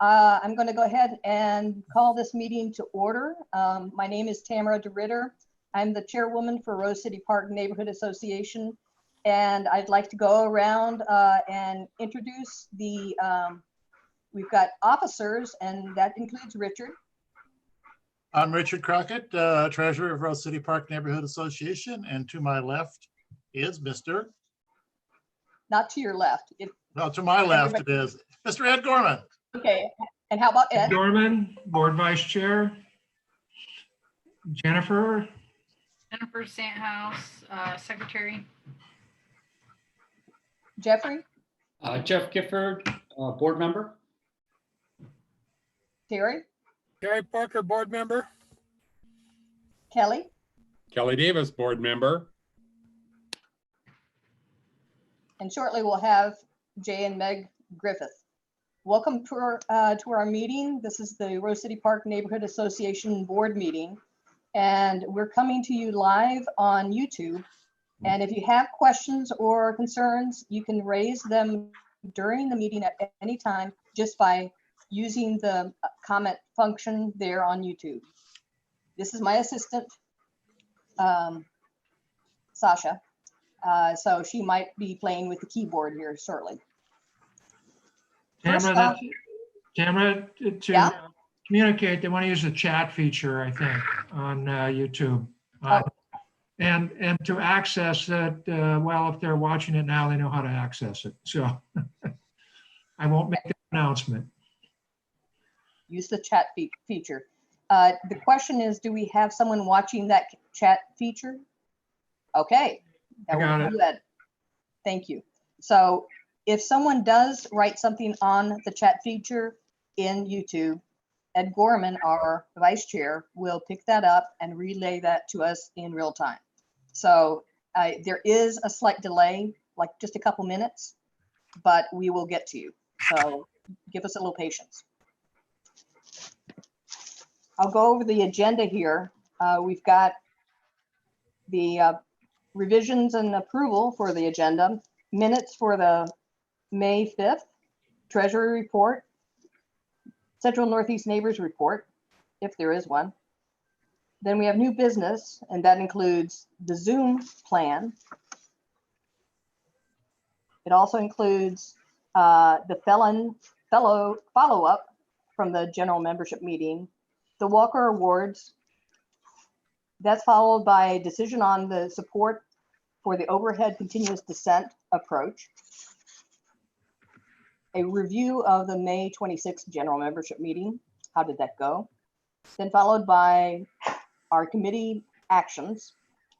I'm going to go ahead and call this meeting to order. My name is Tamara DeRitter. I'm the chairwoman for Rose City Park Neighborhood Association, and I'd like to go around and introduce the, we've got officers, and that includes Richard. I'm Richard Crockett, treasurer of Rose City Park Neighborhood Association, and to my left is Mr. Not to your left. Well, to my left it is Mr. Ed Gorman. Okay, and how about Ed? Gorman, board vice chair. Jennifer. Jennifer Santhouse, secretary. Jeffrey? Jeff Gifford, board member. Terry? Terry Parker, board member. Kelly? Kelly Davis, board member. And shortly we'll have Jay and Meg Griffith. Welcome to our meeting. This is the Rose City Park Neighborhood Association board meeting. And we're coming to you live on YouTube. And if you have questions or concerns, you can raise them during the meeting at any time just by using the comment function there on YouTube. This is my assistant, Sasha. So she might be playing with the keyboard here shortly. Tamara, to Yeah? communicate, they want to use the chat feature, I think, on YouTube. And to access it, well, if they're watching it now, they know how to access it. So I won't make the announcement. Use the chat feature. The question is, do we have someone watching that chat feature? Okay. I got it. Good. Thank you. So if someone does write something on the chat feature in YouTube, Ed Gorman, our vice chair, will pick that up and relay that to us in real time. So there is a slight delay, like just a couple minutes, but we will get to you. So give us a little patience. I'll go over the agenda here. We've got the revisions and approval for the agenda, minutes for the May 5th, Treasury report, Central Northeast Neighbors report, if there is one. Then we have new business, and that includes the Zoom plan. It also includes the follow-up from the general membership meeting, the Walker Awards. That's followed by a decision on the support for the overhead continuous descent approach, a review of the May 26th general membership meeting. How did that go? Then followed by our committee actions,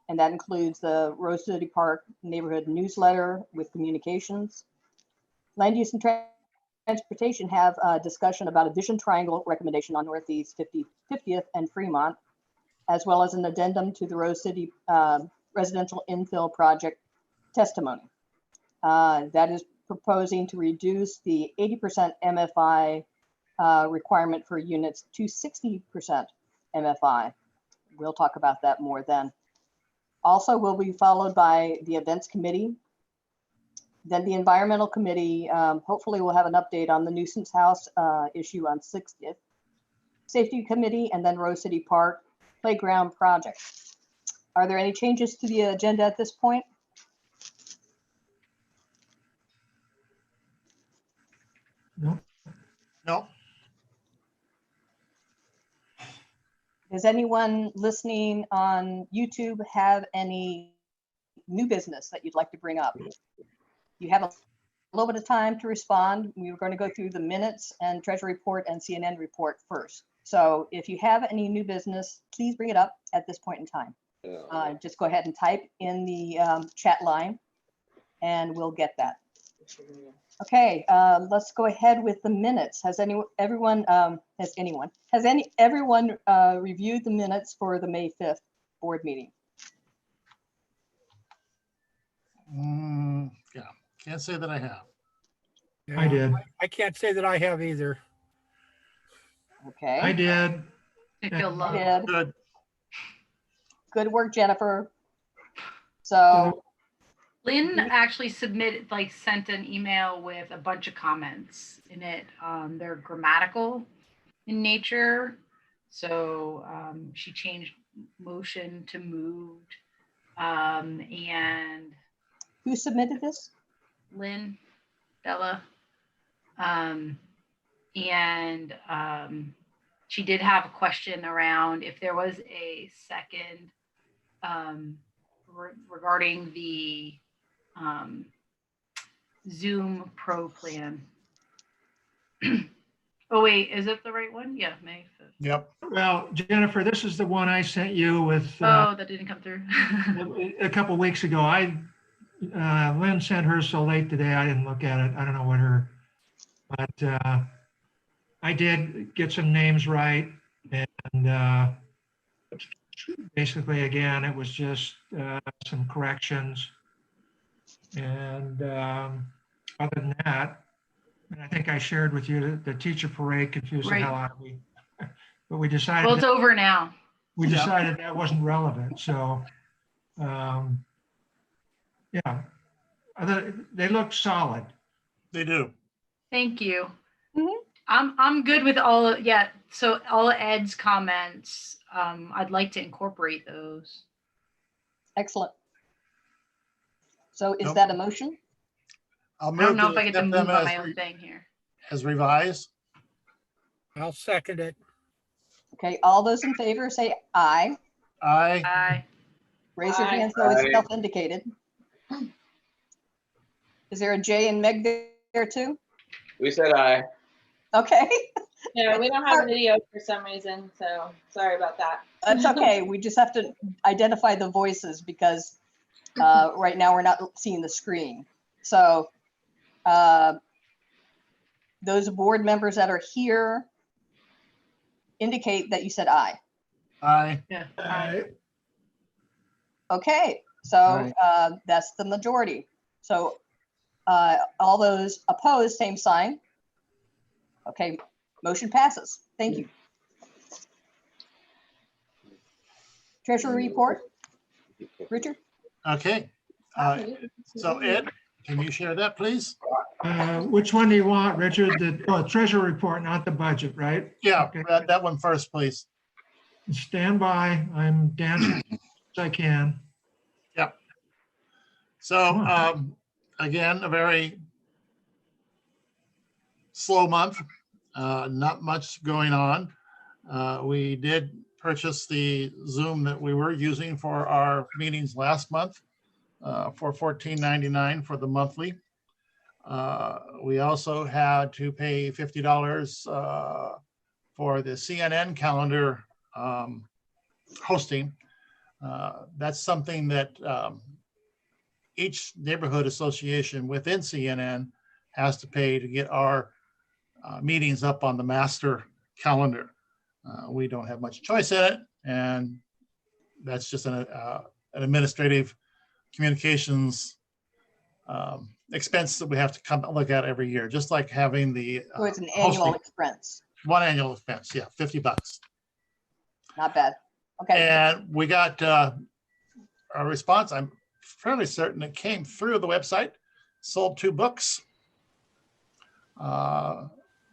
and that includes the Rose City Park neighborhood newsletter with communications. Land use and transportation have a discussion about a vision triangle recommendation on Northeast 50th and Fremont, as well as an addendum to the Rose City residential infill project testimony. That is proposing to reduce the 80% MFI requirement for units to 60% MFI. We'll talk about that more then. Also will be followed by the events committee. Then the environmental committee, hopefully we'll have an update on the nuisance house issue on 60th. Safety committee, and then Rose City Park playground project. Are there any changes to the agenda at this point? No. No. Does anyone listening on YouTube have any new business that you'd like to bring up? You have a little bit of time to respond. We were going to go through the minutes and Treasury report and CNN report first. So if you have any new business, please bring it up at this point in time. Just go ahead and type in the chat line and we'll get that. Okay, let's go ahead with the minutes. Has everyone reviewed the minutes for the May 5th board meeting? Yeah, can't say that I have. Yeah, I did. I can't say that I have either. Okay. I did. I feel love. Did. Good. Good work, Jennifer. So Lynn actually sent an email with a bunch of comments in it. They're grammatical in nature. So she changed motion to moved. And Who submitted this? Lynn, Bella. She did have a question around if there was a second regarding the Zoom Pro plan. Oh wait, is it the right one? Yeah, May 5th. Yep. Well, Jennifer, this is the one I sent you with Oh, that didn't come through. a couple weeks ago. Lynn sent hers so late today, I didn't look at it. I don't know what but I did get some names right. And basically, again, it was just some corrections. And other than that, and I think I shared with you that the teacher parade confused the Right. hell out of me. But we decided Well, it's over now. that wasn't relevant. So, yeah, they look solid. They do. Thank you. Mhm. I'm good with all. Yeah. So all Ed's comments, I'd like to incorporate those. Excellent. So is Nope. that a motion? I'll I don't move know to if I get to accept move them on my own as, thing here. as revised. I'll second it. Okay, all those in favor say aye. Aye. Aye. Raise your Aye. hand so it's Aye. self-indicated. Is there a J in Meg there too? We said aye. Okay, Yeah, we don't have video for some reason, so sorry about that. that's okay. We just have to identify the voices because right now we're not seeing the screen. So those board members that are here indicate that you said aye. Aye. Yeah. Aye. Okay, so Right. that's the majority. So all those opposed, same sign. Okay, motion passes. Thank you. Treasury report, Richard? Okay. So Ed, can you share that, please? Which one do you want, Richard? The treasury report, not the budget, right? Yeah, Okay. that one first, please. Stand by. I'm dancing as I can. So again, a very slow month, not much going on. We did purchase the Zoom that we were using for our meetings last month for $14.99 for the monthly. We also had to pay $50 for the CNN calendar hosting. That's something that each neighborhood association within CNN has to pay to get our meetings up on the master calendar. We don't have much choice in it, and that's just an administrative communications expense that we have to come look at every year, just like having the So it's an annual hosting. expense, One annual expense, yeah, $50. not bad. Okay, And we got a response. I'm fairly certain it came through the website. Sold 2 books.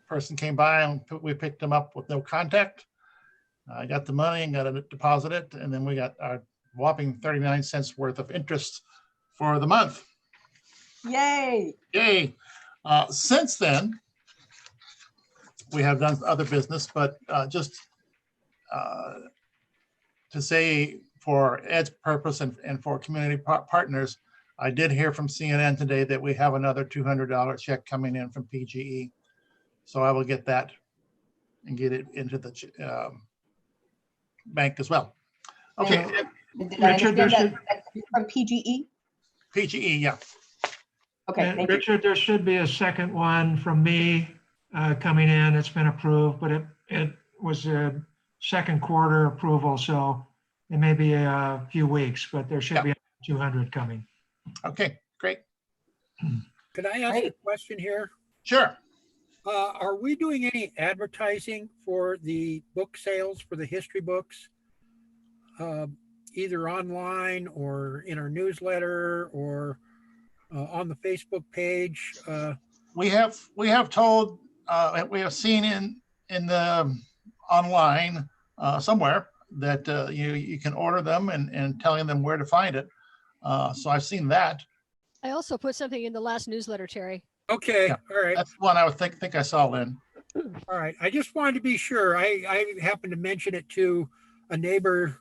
Person came by and we picked them up with no contact. I got the money and got it deposited, and then we got our whopping 39 cents worth of interest for the month. yay. Yay. Since then, we have done other business, but just to say for Ed's purpose and for community partners, I did hear from CNN today that we have another $200 check coming in from PGE. So I will get that and get it into the bank as well. Okay, Did I Richard, understand that that's from PGE? PGE, yeah. Okay, And thank you. Richard, there should be a second one from me coming in. It's been approved, but it was a second quarter approval, so it may be a few weeks, but there should be 200 coming. Okay, great. Could I ask a Great. question here? Sure. Are we doing any advertising for the book sales for the history books? Either online or in our newsletter or on the Facebook page? We have told, we have seen in the online somewhere that you can order them and telling them where to find it. So I've seen that. I also put something in the last newsletter, Terry. Okay, Yeah. all right. That's one I would think I saw, Lynn. All right, I just wanted to be sure. I happened to mention it to a neighbor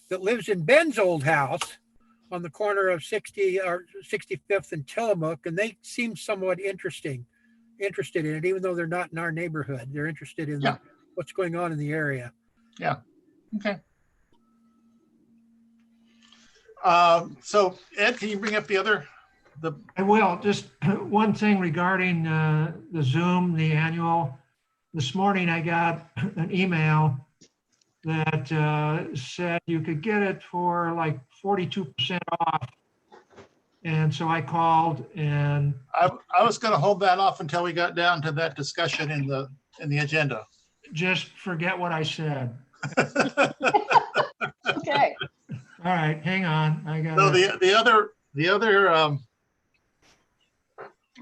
that lives in Ben's old house on the corner of 60 or 65th and Tillamook, and they seem somewhat interested in it, even though they're not in our neighborhood. They're interested in Yeah. what's going on in the area. Yeah. Okay. So Ed, can you bring up the I will. Just one thing regarding the Zoom, the annual. This morning I got an email that said you could get it for like 42% off. And so I called and I was going to hold that off until we got down to that discussion in the agenda. just forget what I said. Okay. All right, hang on. I got So the other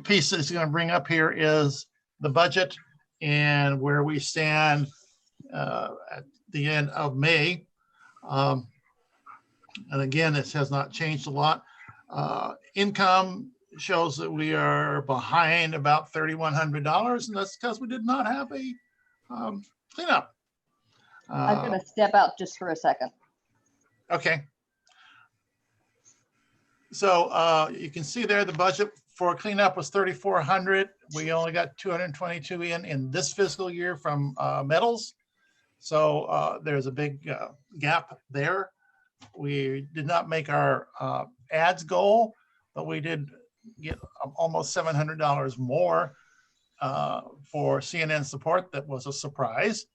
piece that's going to bring up here is the budget and where we stand at the end of May. And again, this has not changed a lot. Income shows that we are behind about $3,100, and that's because we did not have a cleanup. I'm going to step out just for a second. Okay. So you can see there the budget for cleanup was 3,400. We only got 222 in this fiscal year from metals. So there's a big gap there. We did not make our ads goal, but we did get almost $700 more for CNN support. That was a surprise.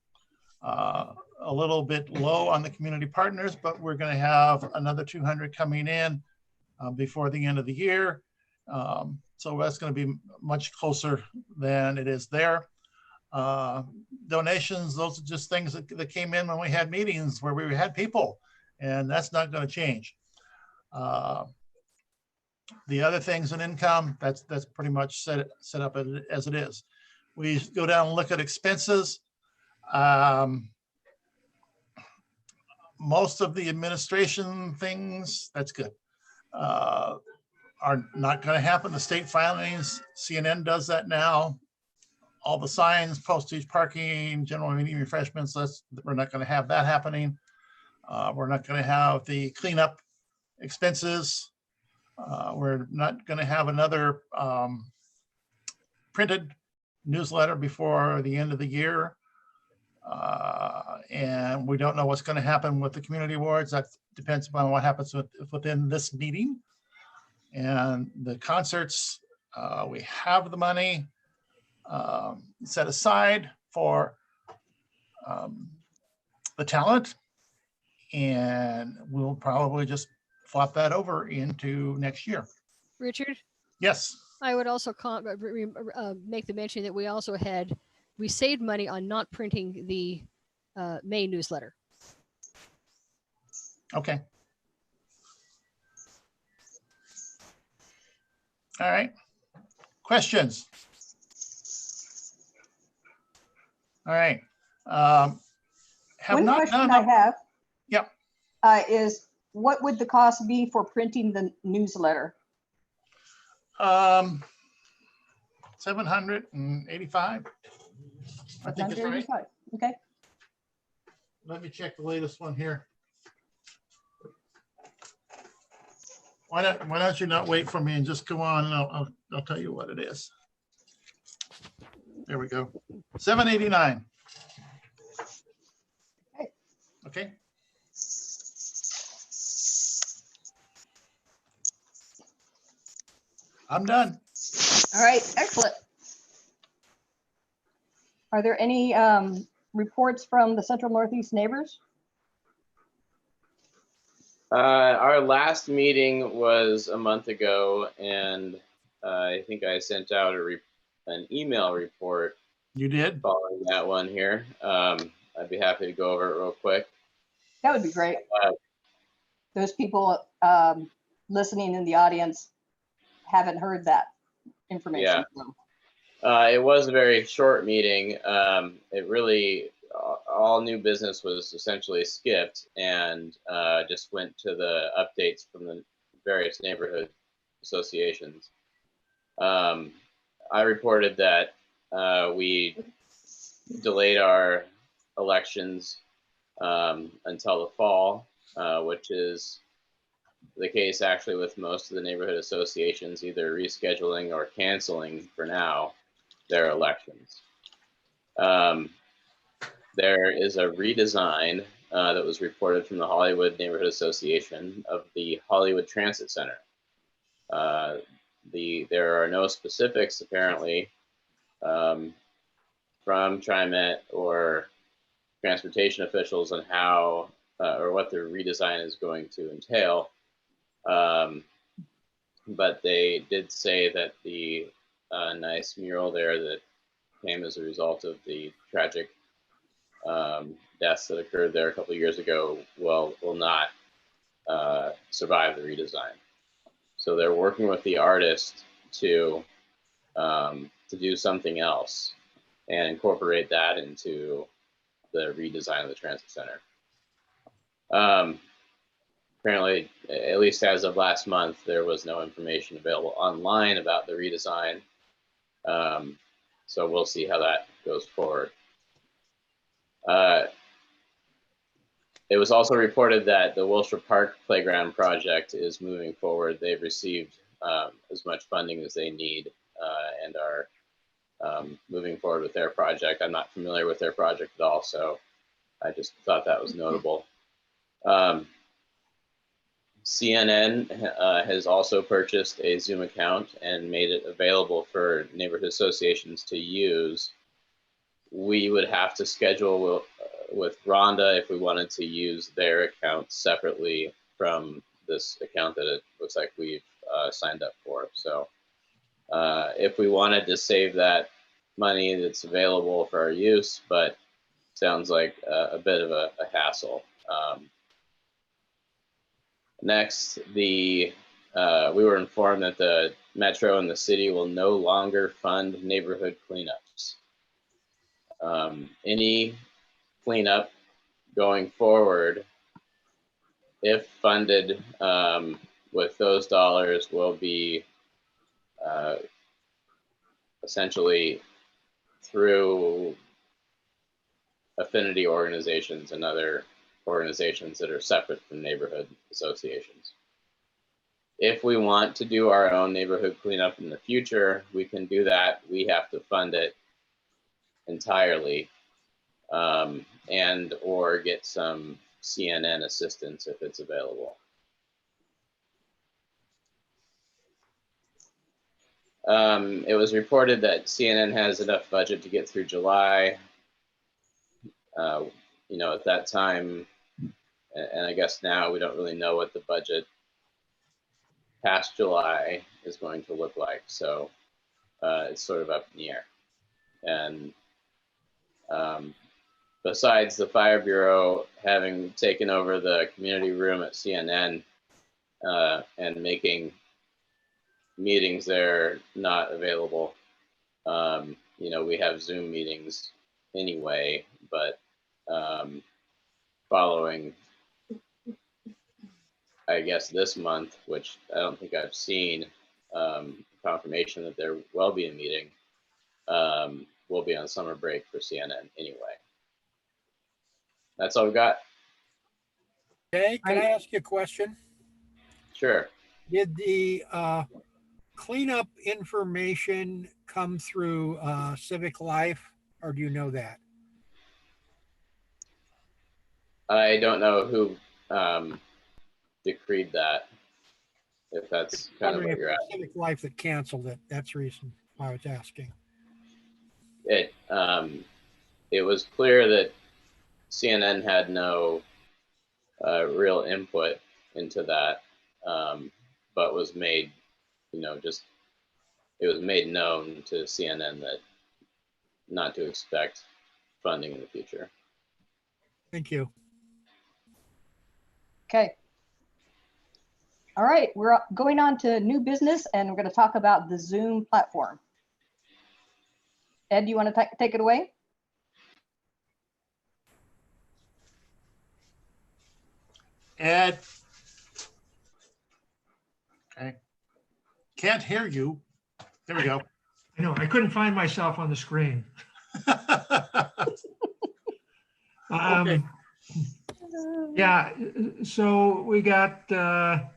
A little bit low on the community partners, but we're going to have another 200 coming in before the end of the year. So that's going to be much closer than it is there. Donations, those are just things that came in when we had meetings where we had people, and that's not going to change. The other things in income, that's pretty much set up as it is. We go down and look at expenses. Most of the administration things, that's good, are not going to happen. The state filings, CNN does that now. All the signs, postage, parking, general meeting refreshments, we're not going to have that happening. We're not going to have the cleanup expenses. We're not going to have another printed newsletter before the end of the year. And we don't know what's going to happen with the community awards. That depends upon what happens within this meeting. And the concerts, we have the money set aside for the talent, and we'll probably just flop that over into next year. Richard, Yes. I would also make the mention that we saved money on not printing the May newsletter. Okay. All right. Questions? All right. One question I have. Yep. Is what would the cost be for printing the newsletter? 785. I think it's right. Okay. Let me check the latest one here. Why don't you not wait for me and just go on, and I'll tell you what it is. There we go. 789. Okay. I'm done. All right, excellent. Are there any reports from the Central Northeast neighbors? Our last meeting was a month ago, and I think I sent out an email report. You did? Following that one here. I'd be happy to go over it real quick. That would be great. Those people listening in the audience haven't heard that information. from. It was a very short meeting. It really, all new business was essentially skipped and just went to the updates from the various neighborhood associations. I reported that we delayed our elections until the fall, which is the case actually with most of the neighborhood associations, either rescheduling or canceling for now their elections. There is a redesign that was reported from the Hollywood Neighborhood Association of the Hollywood Transit Center. There are no specifics apparently from TriMet or transportation officials on how or what the redesign is going to entail. But they did say that the nice mural there that came as a result of the tragic deaths that occurred there a couple of years ago will not survive the redesign. So they're working with the artist to do something else and incorporate that into the redesign of the transit center. Apparently, at least as of last month, there was no information available online about the redesign. So we'll see how that goes forward. It was also reported that the Wilshire Park Playground project is moving forward. They've received as much funding as they need and are moving forward with their project. I'm not familiar with their project at all, so I just thought that was notable. CNN has also purchased a Zoom account and made it available for neighborhood associations to use. We would have to schedule with Rhonda if we wanted to use their account separately from this account that it looks like we've signed up for. So if we wanted to save that money, that's available for our use, but sounds like a bit of a hassle. Next, we were informed that the Metro and the city will no longer fund neighborhood cleanups. Any cleanup going forward, if funded with those dollars, will be essentially through affinity organizations and other organizations that are separate from neighborhood associations. If we want to do our own neighborhood cleanup in the future, we can do that. We have to fund it entirely and or get some CNN assistance if it's available. It was reported that CNN has enough budget to get through July. You know, at that time, and I guess now we don't really know what the budget past July is going to look like. So it's sort of up in the air. And besides the Fire Bureau having taken over the community room at CNN and making meetings there not available, you know, we have Zoom meetings anyway, but following, I guess, this month, which I don't think I've seen confirmation that there will be a meeting, we'll be on summer break for CNN anyway. That's all we've got. Okay, can I ask you a question? Sure. Did the cleanup information come through Civic Life, or do you know that? I don't know who decreed that, if that's kind of what you're asking. Civic Life that canceled it. That's the reason why I was asking. It was clear that CNN had no real input into that, but was made, you know, it was made known to CNN that not to expect funding in the future. Thank you. Okay. All right, we're going on to new business and we're going to talk about the Zoom platform. Ed, do you want to take it away? Ed. Okay. Can't hear you. There we go. I know, I couldn't find myself on the screen. Okay. Yeah, so we got, Tamara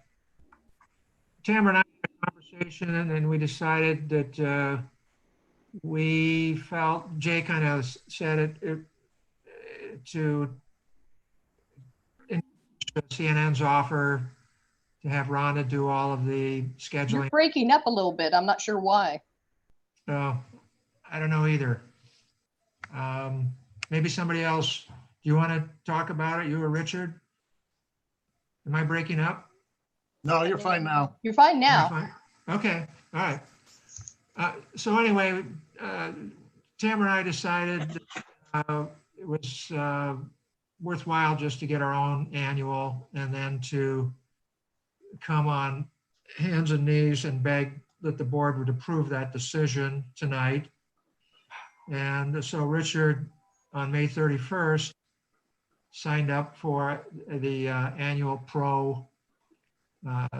and I had a conversation and we decided that we felt, Jay kind of said it to CNN's offer to have Rhonda do all of the You're scheduling. breaking up a little bit. I'm not sure why. I don't know either. Maybe somebody else. Do you want to talk about it, you or Richard? Am I breaking up? No, you're fine now. You're fine Am I now. fine? Okay, all right. So anyway, Tam and I decided it was worthwhile just to get our own annual and then to come on hands and knees and beg that the board would approve that decision tonight. And so Richard, on May 31st, signed up for the annual pro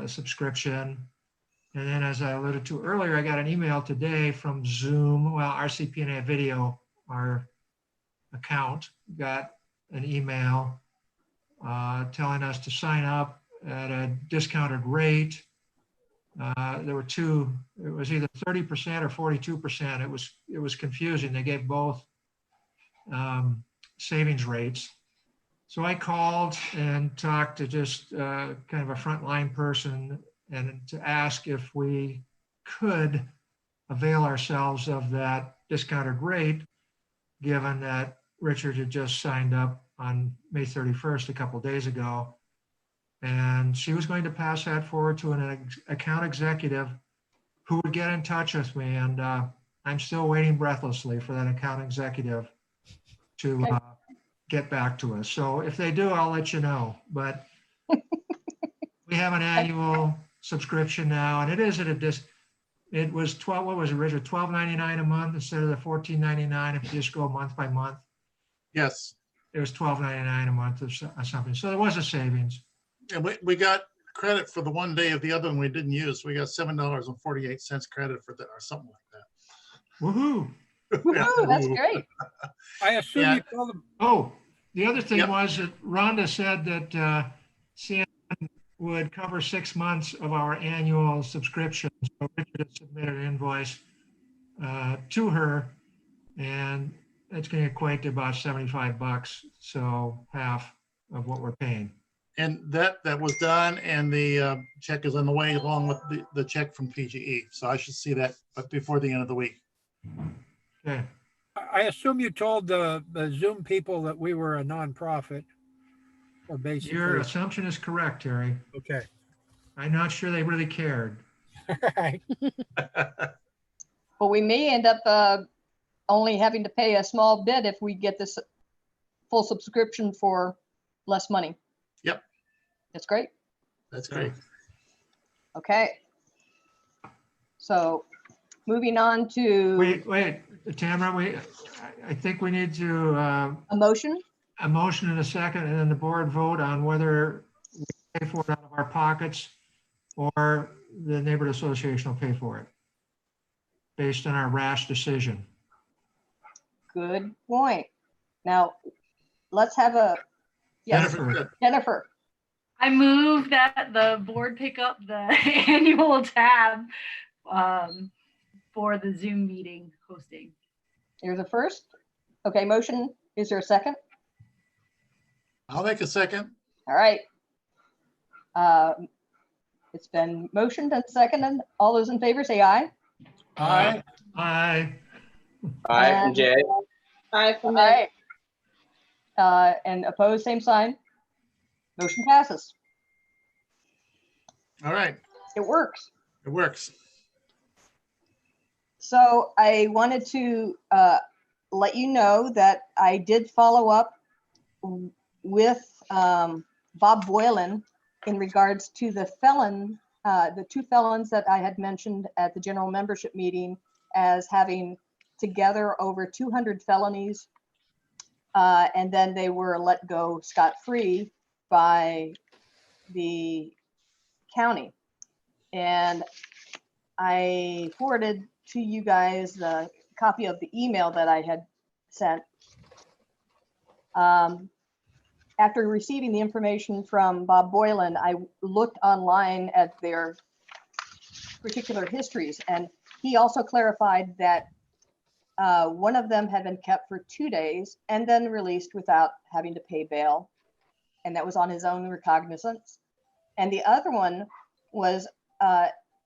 subscription. And then, as I alluded to earlier, I got an email today from Zoom, well, RCPNA Video, our account, got an email telling us to sign up at a discounted rate. There were two, it was either 30% or 42%. It was confusing. They gave both savings rates. So I called and talked to just kind of a frontline person and to ask if we could avail ourselves of that discounted rate, given that Richard had just signed up on May 31st, a couple of days ago. And she was going to pass that forward to an account executive who would get in touch with me. And I'm still waiting breathlessly for that account executive to get back to us. So if they do, I'll let you know. But we have an annual subscription now, and it is at a it was 12, what was it, Richard? $12.99 a month instead of the $14.99 if you just go month by month. Yes. It was $12.99 a month or something. So there was a savings. And we got credit for the one day of the other one we didn't use. We got $7.48 credit for that or something like that. Woohoo. Woohoo, that's great. I assume Yeah. you told them. Oh, the other thing Yep. was that Rhonda said that CNN would cover 6 months of our annual subscription. So Richard had submitted an invoice to her, and it's going to equate to about $75. So half of what we're paying. And that was done, and the check is on the way along with the check from PGE. So I should see that before the end of the week. Okay. I assume you told the Zoom people that we were a nonprofit, or basically. Your assumption is correct, Terry. Okay. I'm not sure they really cared. Right. But we may end up only having to pay a small bit if we get this full subscription for less money. Yep. That's great. That's great. Okay. So moving on to Wait, Tamara, I think we need to a motion. a motion and a second, and then the board vote on whether we pay for it out of our pockets or the neighborhood association will pay for it based on our rash decision. Good point. Now, let's have a, yes, Jennifer. Jennifer. I move that the board pick up the annual tab for the Zoom meeting hosting. Here's a first. Okay, motion. Is there a second? I'll make a second. All right. It's been motioned and seconded. All those in favor say aye. Aye. Aye. Aye from Jay. Aye from All me. right. And opposed, same sign. Motion passes. All right. It works. It works. So I wanted to let you know that I did follow up with Bob Boylan in regards to the two felons that I had mentioned at the general membership meeting as having together over 200 felonies. And then they were let go scot-free by the county. And I forwarded to you guys the copy of the email that I had sent. After receiving the information from Bob Boylan, I looked online at their particular histories, and he also clarified that one of them had been kept for 2 days and then released without having to pay bail, and that was on his own recognizance. And the other one was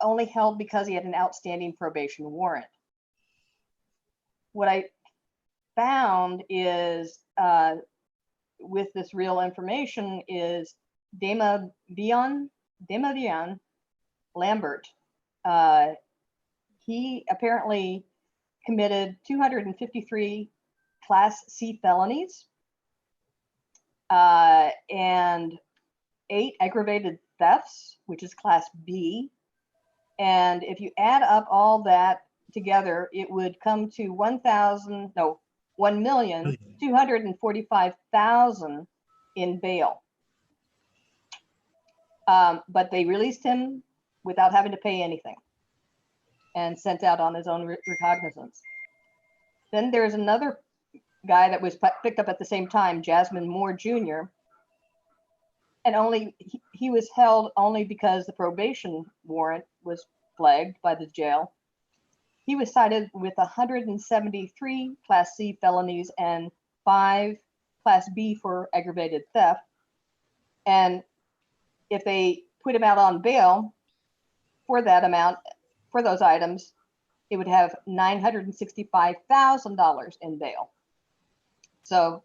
only held because he had an outstanding probation warrant. What I found is with this real information is Damavion Lambert. He apparently committed 253 Class C felonies and 8 aggravated thefts, which is Class B. And if you add up all that together, it would come to 1,245,000 in bail. But they released him without having to pay anything and sent out on his own recognizance. Then there's another guy that was picked up at the same time, Jasmine Moore Jr. And he was held only because the probation warrant was flagged by the jail. He was cited with 173 Class C felonies and 5 Class B for aggravated theft. And if they put him out on bail for that amount, for those items, it would have $965,000 in bail. So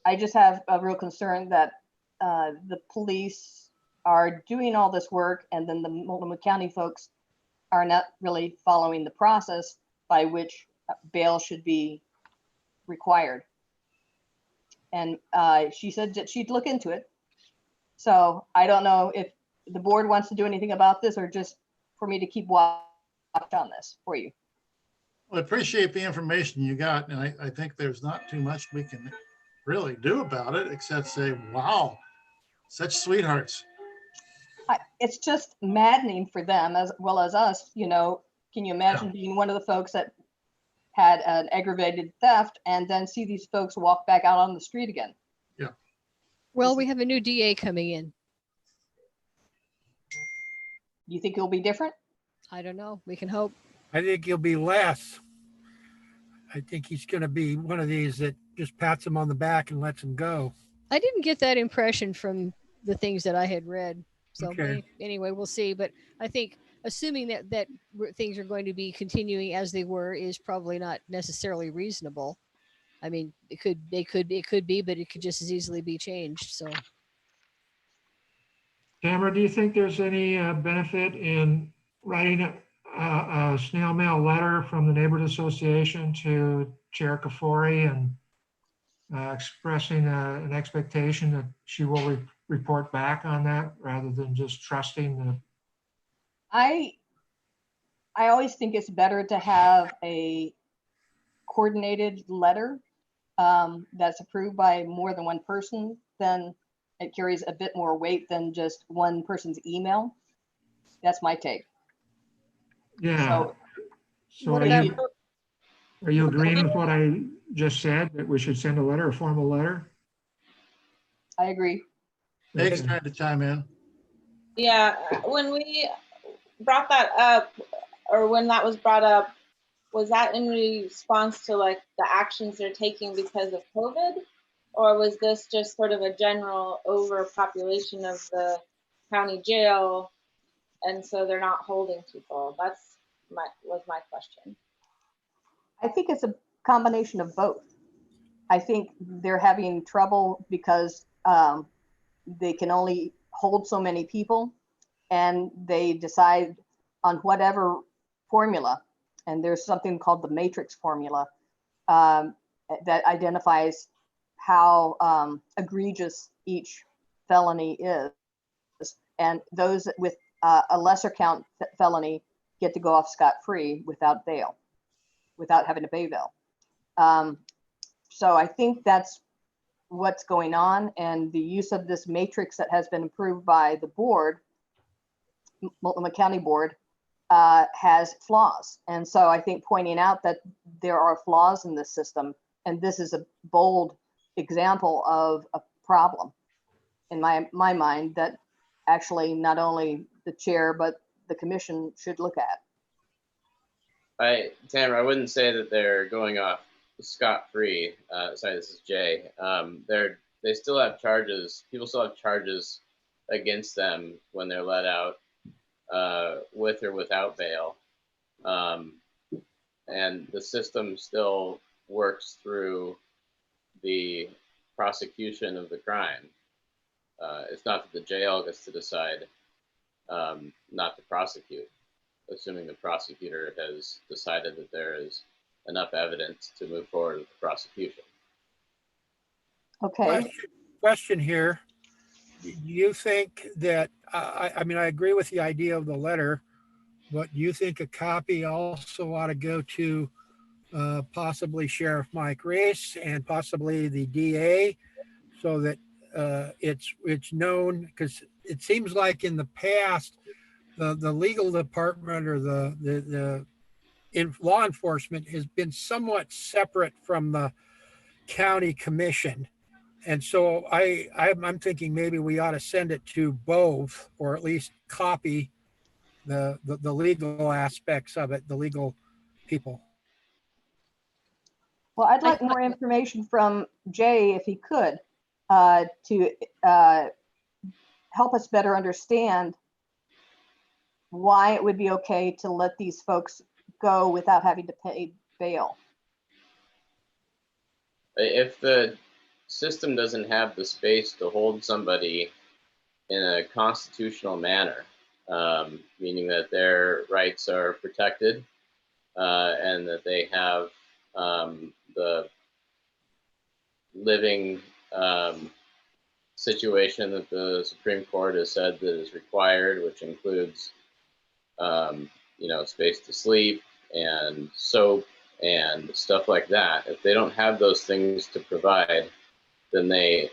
I just have a real concern that the police are doing all this work, and then the Multnomah County folks are not really following the process by which bail should be required. And she said that she'd look into it. So I don't know if the board wants to do anything about this, or just for me to keep watch on this for you. Well, I appreciate the information you got, and I think there's not too much we can really do about it except say, wow, such sweethearts. It's just maddening for them as well as us. You know, can you imagine being one of the folks that had an aggravated theft and then see these folks walk back out on the street again? Yeah. Well, we have a new DA coming in. Do you think it'll be different? I don't know. We can hope. I think he'll be less. I think he's going to be one of these that just pats him on the back and lets him go. I didn't get that impression from the things that I had read. So Okay. anyway, we'll see. But I think assuming that things are going to be continuing as they were is probably not necessarily reasonable. I mean, it could be, but it could just as easily be changed. So, Tamara, do you think there's any benefit in writing a snail mail letter from the Neighborhood Association to Chair Kafori and expressing an expectation that she will report back on that rather than just trusting the... I always think it's better to have a coordinated letter that's approved by more than one person. Then it carries a bit more weight than just one person's email. That's my take. Yeah. So what are about you agreeing with what I just said, that we should send a letter, a formal letter? I agree. Dave's trying to chime in. Yeah, when we brought that up, or when that was brought up, was that in response to like the actions they're taking because of COVID? Or was this just sort of a general overpopulation of the county jail, and so they're not holding people? Was my question. I think it's a combination of both. I think they're having trouble because they can only hold so many people, and they decide on whatever formula. And there's something called the matrix formula that identifies how egregious each felony is. And those with a lesser count felony get to go off scot-free without bail, without having to pay bail. So I think that's what's going on, and the use of this matrix that has been approved by the board, Multnomah County Board, has flaws. And so I think pointing out that there are flaws in this system, and this is a bold example of a problem in my mind that actually not only the chair, but the commission should look at. Tamara, I wouldn't say that they're going off scot-free. Sorry, this is Jay. They still have charges. People still have charges against them when they're let out with or without bail. And the system still works through the prosecution of the crime. It's not that the jail gets to decide not to prosecute, assuming the prosecutor has decided that there is enough evidence to move forward with the prosecution. Okay. Question here. Do you think that, I mean, I agree with the idea of the letter, but do you think a copy also ought to go to possibly Sheriff Mike Race and possibly the DA, so that it's known? Because it seems like in the past, the legal department or the law enforcement has been somewhat separate from the county commission. And so I'm thinking maybe we ought to send it to both, or at least copy the legal aspects of it, the legal people. Well, I'd like more information from Jay, if he could, to help us better understand why it would be okay to let these folks go without having to pay bail. If the system doesn't have the space to hold somebody in a constitutional manner, meaning that their rights are protected and that they have the living situation that the Supreme Court has said that is required, which includes space to sleep and soap and stuff like that. If they don't have those things to provide, then they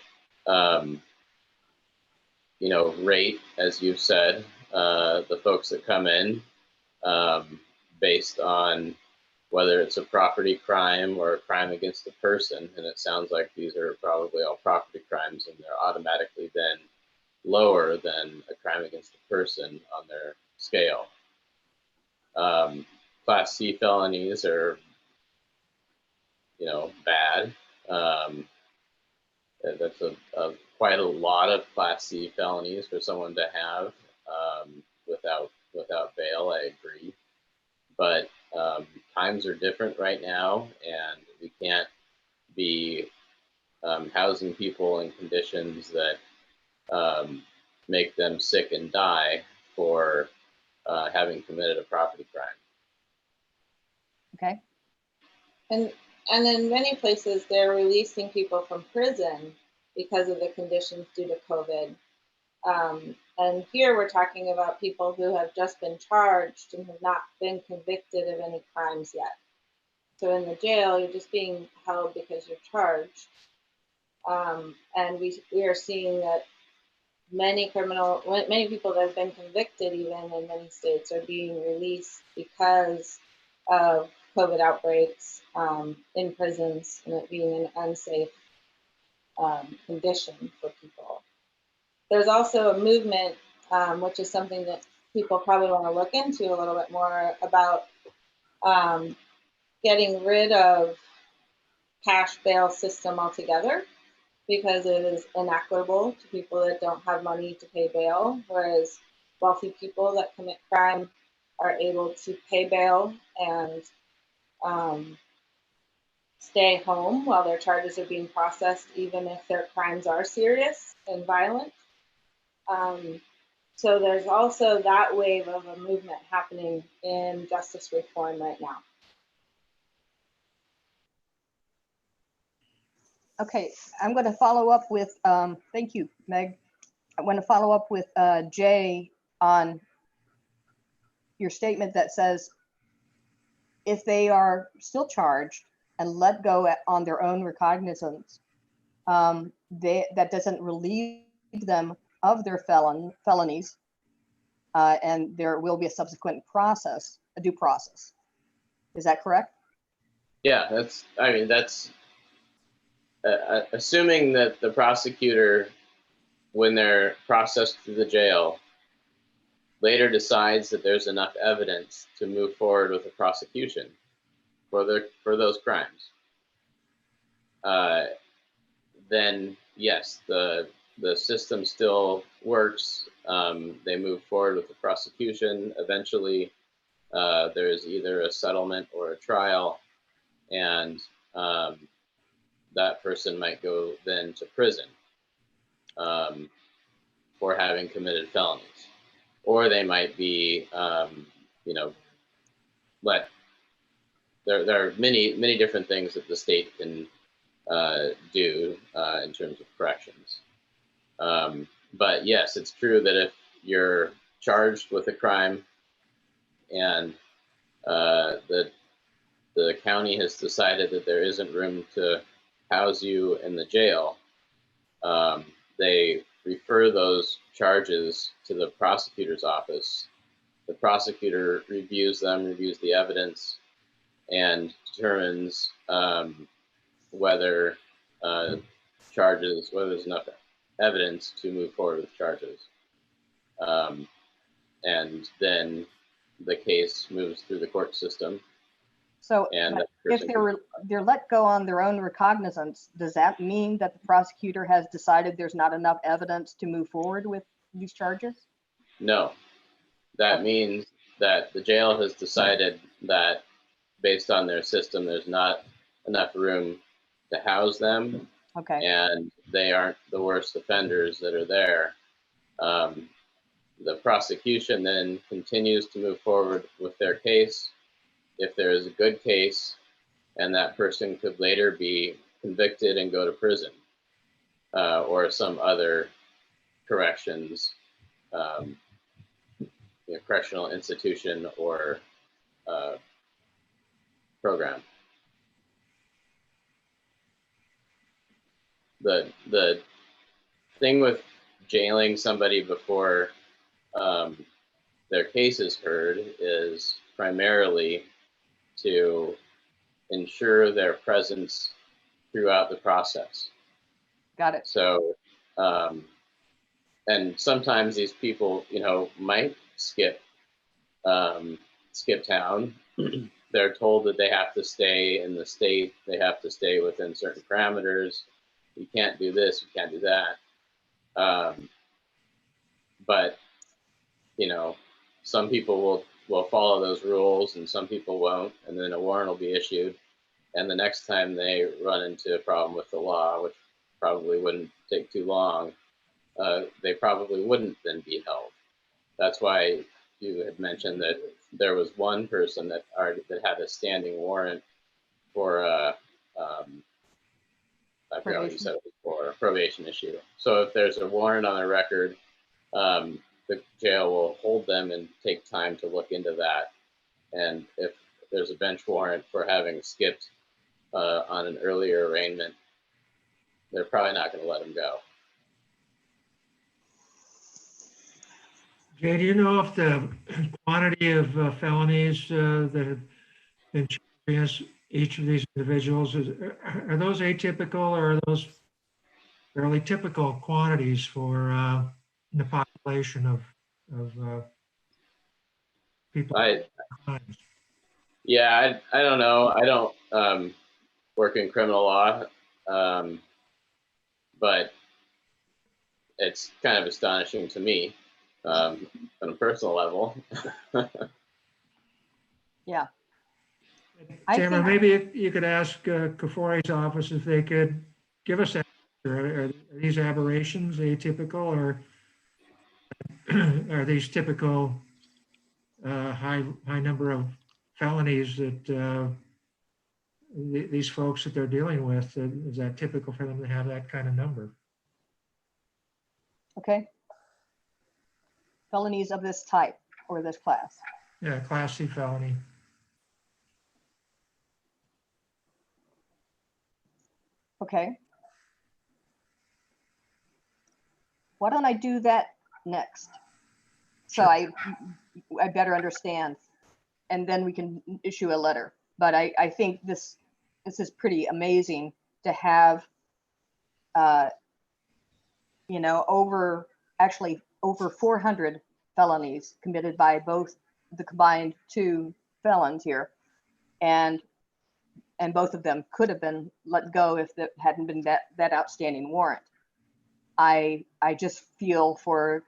rate, as you've said, the folks that come in based on whether it's a property crime or a crime against a person. And it sounds like these are probably all property crimes, and they're automatically then lower than a crime against a person on their scale. Class C felonies are, bad. That's quite a lot of Class C felonies for someone to have without bail. I agree, but times are different right now, and we can't be housing people in conditions that make them sick and die for having committed a property crime. Okay. And in many places, they're releasing people from prison because of the conditions due to COVID. And here we're talking about people who have just been charged and have not been convicted of any crimes yet. So in the jail, you're just being held because you're charged. And we are seeing that many people that have been convicted, even in many states, are being released because of COVID outbreaks in prisons, and it being an unsafe condition for people. There's also a movement, which is something that people probably want to look into a little bit more, about getting rid of cash bail system altogether, because it is inequitable to people that don't have money to pay bail, whereas wealthy people that commit crime are able to pay bail and stay home while their charges are being processed, even if their crimes are serious and violent. So there's also that wave of a movement happening in justice reform right now. Okay, I'm going to follow up with, thank you, Meg. I want to follow up with Jay on your statement that says if they are still charged and let go on their own recognizance, that doesn't relieve them of their felonies, and there will be a subsequent process, a due process. Is that correct? Yeah, that's assuming that the prosecutor, when they're processed through the jail, later decides that there's enough evidence to move forward with a prosecution for those crimes. Then yes, the system still works. They move forward with the prosecution. Eventually, there is either a settlement or a trial, and that person might go then to prison for having committed felonies, or they might be, let. There are many different things that the state can do in terms of corrections. But yes, it's true that if you're charged with a crime and the county has decided that there isn't room to house you in the jail, they refer those charges to the prosecutor's office. The prosecutor reviews them, reviews the evidence, and determines whether there's enough evidence to move forward with charges. And then the case moves through the court system. So And if they're let go on their own recognizance, does that mean that the prosecutor has decided there's not enough evidence to move forward with these charges? No, that means that the jail has decided that based on their system, there's not enough room to house them. Okay. And they aren't the worst offenders that are there. The prosecution then continues to move forward with their case. If there is a good case, and that person could later be convicted and go to prison, or some other corrections, correctional institution or program. The thing with jailing somebody before their case is heard is primarily to ensure their presence throughout the process. Got it. So, and sometimes these people, might skip town. They're told that they have to stay in the state. They have to stay within certain parameters. You can't do this, you can't do that. But, some people will follow those rules and some people won't. And then a warrant will be issued. And the next time they run into a problem with the law, which probably wouldn't take too long, they probably wouldn't then be held. That's why you had mentioned that there was one person that had a standing warrant for I forgot what you said it was for, a probation issue. So if there's a warrant on their record, the jail will hold them and take time to look into that. And if there's a bench warrant for having skipped on an earlier arraignment, they're probably not going to let them go. Jay, do you know if the quantity of felonies that have been charged against each of these individuals, are those atypical or are those fairly typical quantities for the population of people? I don't know. I don't work in criminal law, but it's kind of astonishing to me on a personal level. Yeah. Tamara, maybe you could ask Kafori's office if they could give us that. Are these aberrations atypical, or are these typical high number of felonies that these folks that they're dealing with? Is that typical for them to have that kind of number? Okay. felonies of this type or this class. Yeah, Class C felony. Okay. Why don't I do that next? So Sure. I better understand, and then we can issue a letter. But I think this is pretty amazing to have, you know, actually over 400 felonies committed by both the combined two felons here, and both of them could have been let go if there hadn't been that outstanding warrant. I just feel for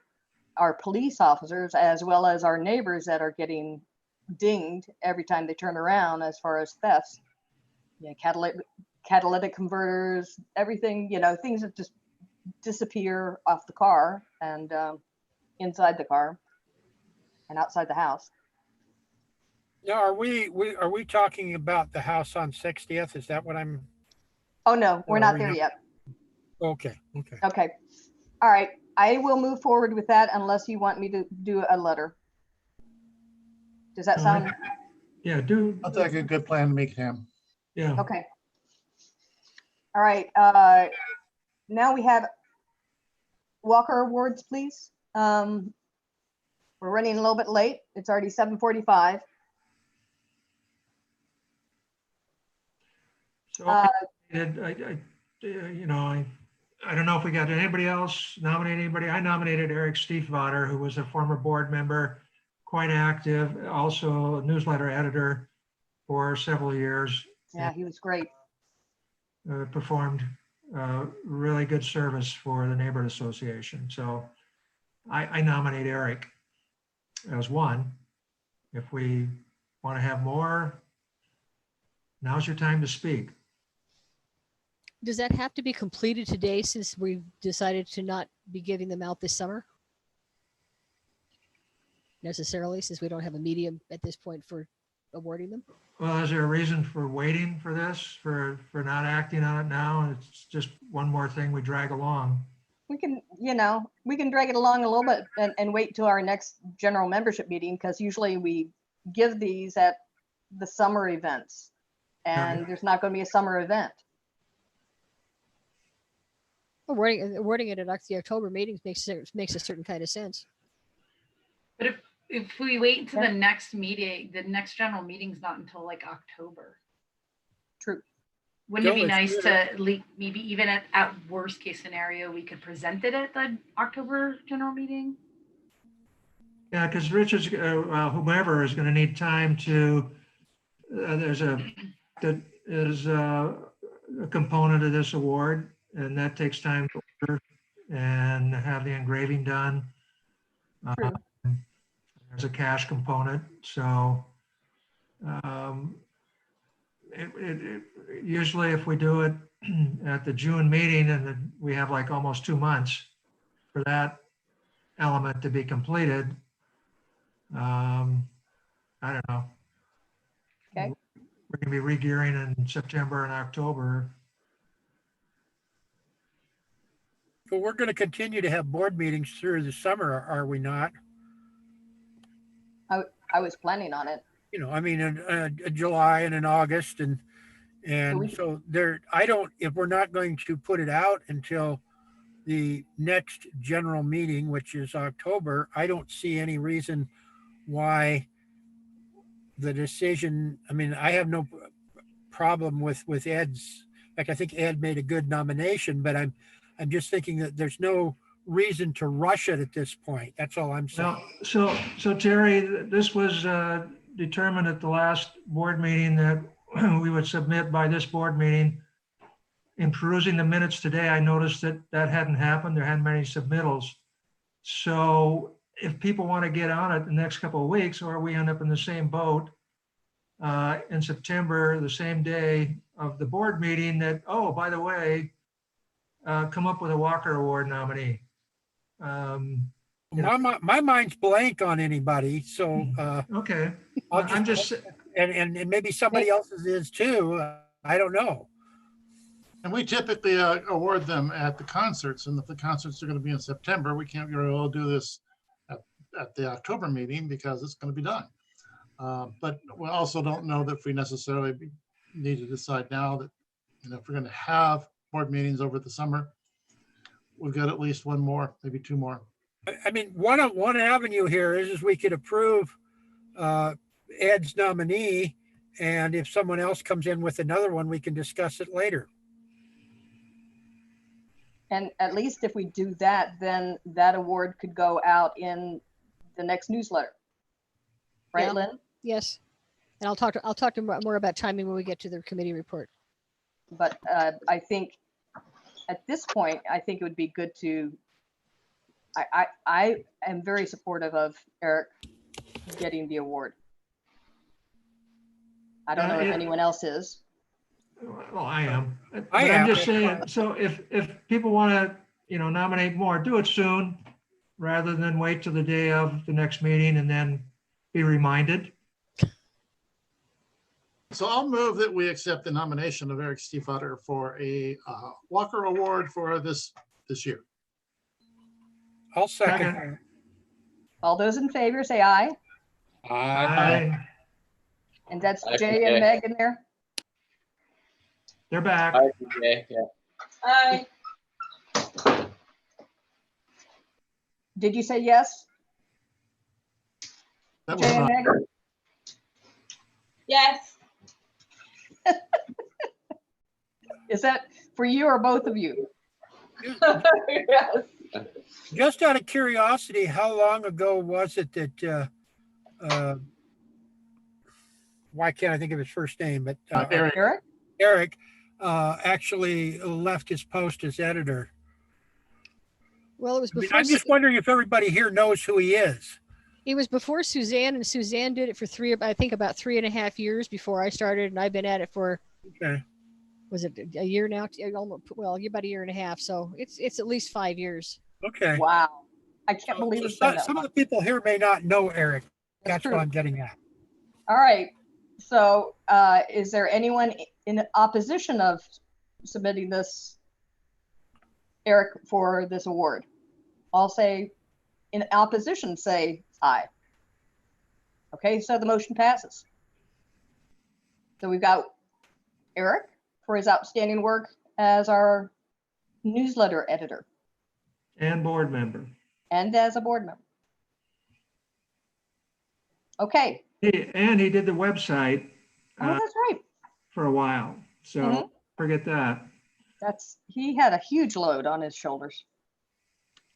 our police officers as well as our neighbors that are getting dinged every time they turn around as far as thefts. You know, catalytic converters, everything, you know, things that just disappear off the car and inside the car and outside the house. Now, are we talking about the house on 60th? Is that what I'm? Oh, no, we're Or not we there not- yet. Okay. Okay. Okay. All right. I will move forward with that unless you want me to do a letter. Does that sound Yeah, do, That's like a good plan to make, Tam. yeah. okay? All right. Now we have Walker Awards, please. We're running a little bit late. It's already 7:45. So you know, I don't know if we got anybody else nominate anybody. I nominated Eric Stiefvater, who was a former board member, quite active, also a newsletter editor for several years. Yeah, he was great. Performed really good service for the neighborhood association. So I nominate Eric as one. If we want to have more, now's your time to speak. Does that have to be completed today since we've decided to not be giving them out this summer? Necessarily, since we don't have a medium at this point for awarding them? Well, is there a reason for waiting for this, for not acting on it now? And it's just one more thing we drag along. We can, you know, we can drag it along a little bit and wait till our next general membership meeting, because usually we give these at the summer events, and there's not going to be a summer event. Awarding it at the October meetings makes a certain kind of sense. But if we wait until the next meeting, the next general meeting's not until like October. True. Wouldn't it be nice to maybe even at worst case scenario, we could present it at the October general meeting? Yeah, because Richard's, whomever is going to need time to, there's a component of this award, and that takes time to order and have the engraving done. There's a cash component. So usually if we do it at the June meeting, and then we have like almost 2 months for that element to be completed. I don't know. Okay. We're going to be re-gearing in September and October. Well, we're going to continue to have board meetings through the summer, are we not? I was planning on it. You know, I mean, in July and in August, and so there. I don't. If we're not going to put it out until the next general meeting, which is October, I don't see any reason why the decision. I mean, I have no problem with Ed's. In fact, I think Ed made a good nomination, but I'm just thinking that there's no reason to rush it at this point. That's all I'm saying. So Terry, this was determined at the last board meeting that we would submit by this board meeting. In perusing the minutes today, I noticed that hadn't happened. There hadn't been any submittals. So if people want to get on it the next couple of weeks, or we end up in the same boat in September, the same day of the board meeting, that, oh, by the way, come up with a Walker Award nominee. My mind's blank on anybody, so okay. I'm just and maybe somebody else's is too. I don't know. And we typically award them at the concerts, and if the concerts are going to be in September, we can't really do this at the October meeting because it's going to be done. But we also don't know that we necessarily need to decide now that, if we're going to have board meetings over the summer, we've got at least one more, maybe two more. I mean, one avenue here is we could approve Ed's nominee, and if someone else comes in with another one, we can discuss it later. And at least if we do that, then that award could go out in the next newsletter. Right, Yeah. Lynn? Yes. And I'll talk to more about timing when we get to the committee report. But I think at this point, I think it would be good to, I am very supportive of Eric getting the award. I don't know if Yeah. anyone else is. Well, I am. But I I'm am. just saying, so if people want to, nominate more, do it soon rather than wait till the day of the next meeting and then be reminded. So I'll move that we accept the nomination of Eric Stiefvater for a Walker Award for this year. I'll second. Second. All those in favor, say aye. Aye. And that's Aye, Jay PJ. and Meg in there. They're back. Hi, PJ. Yeah. Aye. Did you say yes, That was Jay and not, Meg? Yes. Is that for you or both of you? Yes. Just out of curiosity, how long ago was it that, why can't I think of his first name, but Eric. Eric? Eric actually left his post as editor? Well, it was I mean, before I'm just wondering if everybody here knows who he is. it was before Suzanne, and Suzanne did it for about 3.5 years before I started, and I've been at it for, Okay. was it a year now? Almost, well, about a year and a half. So it's at least 5 years. Okay. Wow. I can't believe it's been that Some of long. the people here may not know Eric. That's true. what I'm getting at. All right. So is there anyone in opposition of submitting this, Eric, for this award? I'll say in opposition, say aye. Okay, so the motion passes. So we've got Eric for his outstanding work as our newsletter editor And board member. and as a board member. Okay. He did the website Oh, that's right. for a while. So Mhm. forget that. He had a huge load on his shoulders.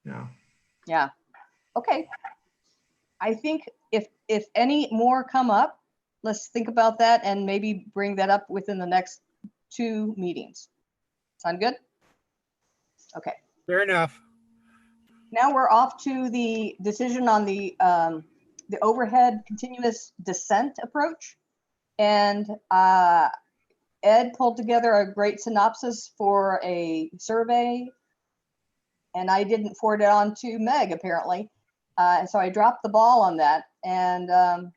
Yeah. Yeah. Okay. I think if any more come up, let's think about that and maybe bring that up within the next 2 meetings. Sound good? Okay. Fair enough. Now we're off to the decision on the overhead continuous descent approach. And Ed pulled together a great synopsis for a survey, and I didn't forward it on to Meg apparently. And so I dropped the ball on that. And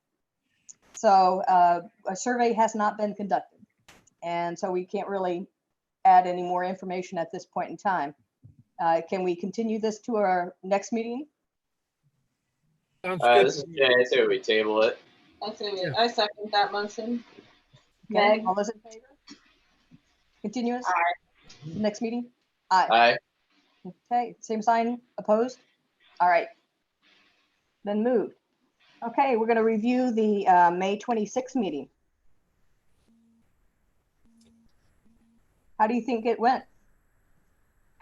so a survey has not been conducted. And so we can't really add any more information at this point in time. Can we continue this to our next meeting? Sounds This is good. Jay. I say we table it. I second that motion. Okay, Meg? all those in favor? Continuous? Aye. Next meeting? Aye. Aye. Okay, same sign, opposed? All right. Then moved. Okay, we're going to review the May 26th meeting. How do you think it went?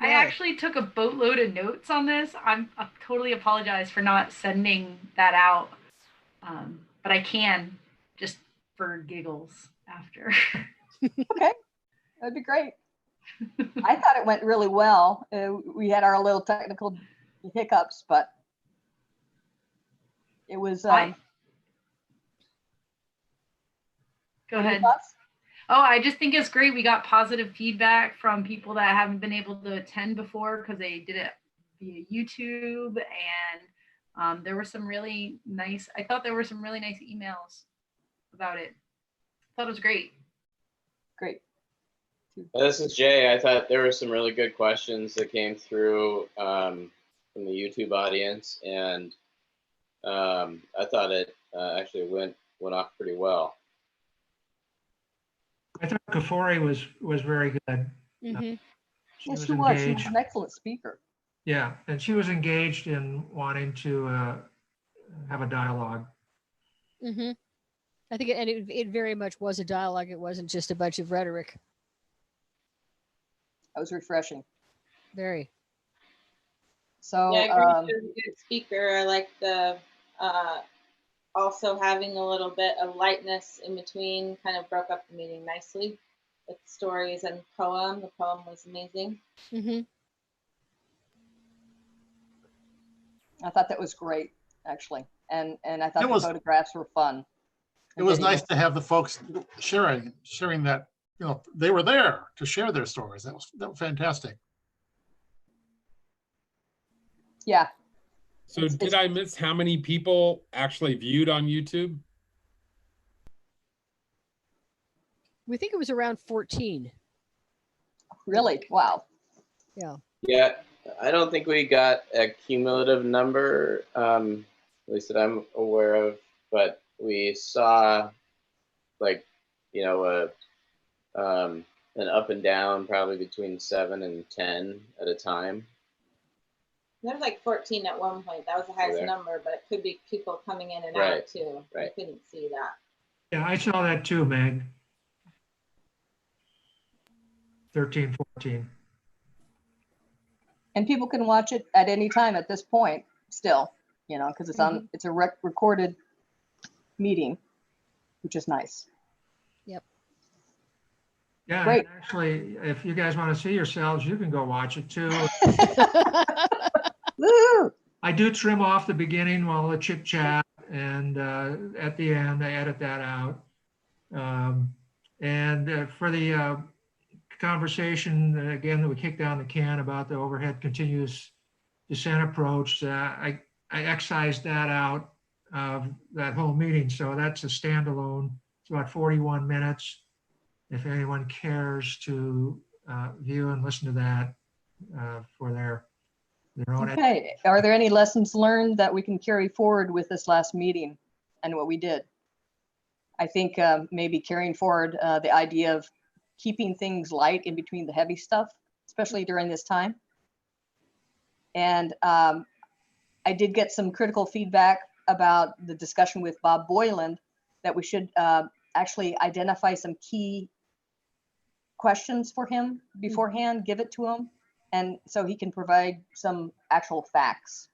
I actually took a boatload of notes on this. I totally apologize for not sending that out, but I can just for giggles after. Okay, that'd be great. I thought it went really well. We had our little technical hiccups, but it was. Go what are your ahead. thoughts? Oh, I just think it's great. We got positive feedback from people that haven't been able to attend before because they did it via YouTube. And there were some really nice, I thought there were some really nice emails about it. I thought it was great. Great. This is Jay. I thought there were some really good questions that came through from the YouTube audience, and I thought it actually went off pretty well. I thought Kafori was very good. Hmm. She Yes, was she was. She was engaged. an excellent speaker. Yeah, and she was engaged in wanting to have a dialogue. Hmm. I think it very much was a dialogue. It wasn't just a bunch of rhetoric. That was refreshing. Very. So, Yeah, I agree. She was a good speaker. I like the also having a little bit of lightness in between. Kind of broke up the meeting nicely with stories and poem. The poem was amazing. Hmm. I thought that was great, actually. And I thought It the was- photographs were fun. It was Video. nice to have the folks sharing that, they were there to share their stories. That was fantastic. Yeah. So It's- did I miss how many people actually viewed on YouTube? We think it was around 14. Really? Wow. Yeah. Yeah, I don't think we got a cumulative number, at least that I'm aware of, but we saw like, an up and down probably between 7 and 10 at a time. There was like 14 at one point. That was the highest There. number, but it could be people coming in and Right, out too. right. I couldn't see that. Yeah, I saw that too, Meg. 13, 14. And people can watch it at any time at this point still, because it's on, it's a recorded meeting, which is nice. Yeah, Great. and actually, if you guys want to see yourselves, you can go watch it too. Woo! I do trim off the beginning while the chit chat, and at the end, I edit that out. And for the conversation, again, that we kicked down the can about the overhead continuous descent approach, I excised that out of that whole meeting. So that's a standalone. It's about 41 minutes. If anyone cares to view and listen to that for their own. Okay. Are there any lessons learned that we can carry forward with this last meeting and what we did? I think maybe carrying forward the idea of keeping things light in between the heavy stuff, especially during this time. And I did get some critical feedback about the discussion with Bob Boyland that we should actually identify some key questions for him beforehand, give it to him, and so he can provide some actual facts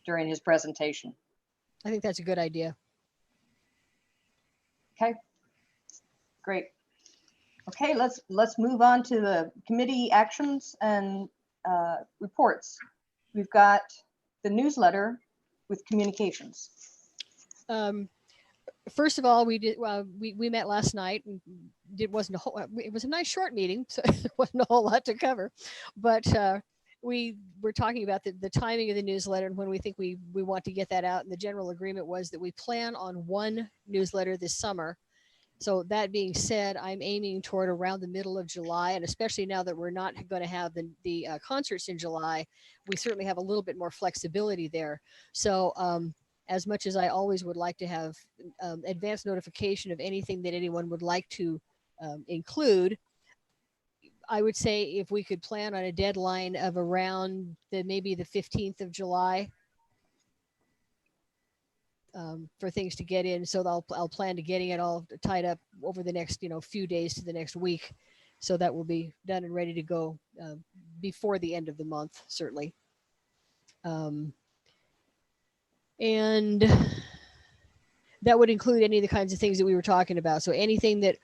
during his presentation. I think that's a good idea. Okay, great. Okay, let's move on to the committee actions and reports. We've got the newsletter with communications. First of all, we met last night and it wasn't a whole, it was a nice short meeting, so it wasn't a whole lot to cover, but we were talking about the timing of the newsletter and when we think we want to get that out. And the general agreement was that we plan on one newsletter this summer. So that being said, I'm aiming toward around the middle of July, and especially now that we're not going to have the concerts in July, we certainly have a little bit more flexibility there. So as much as I always would like to have advance notification of anything that anyone would like to include, I would say if we could plan on a deadline of around maybe the 15th of July for things to get in. So I'll plan to getting it all tied up over the next, few days to the next week. So that will be done and ready to go before the end of the month, certainly. And that would include any of the kinds of things that we were talking about. So anything that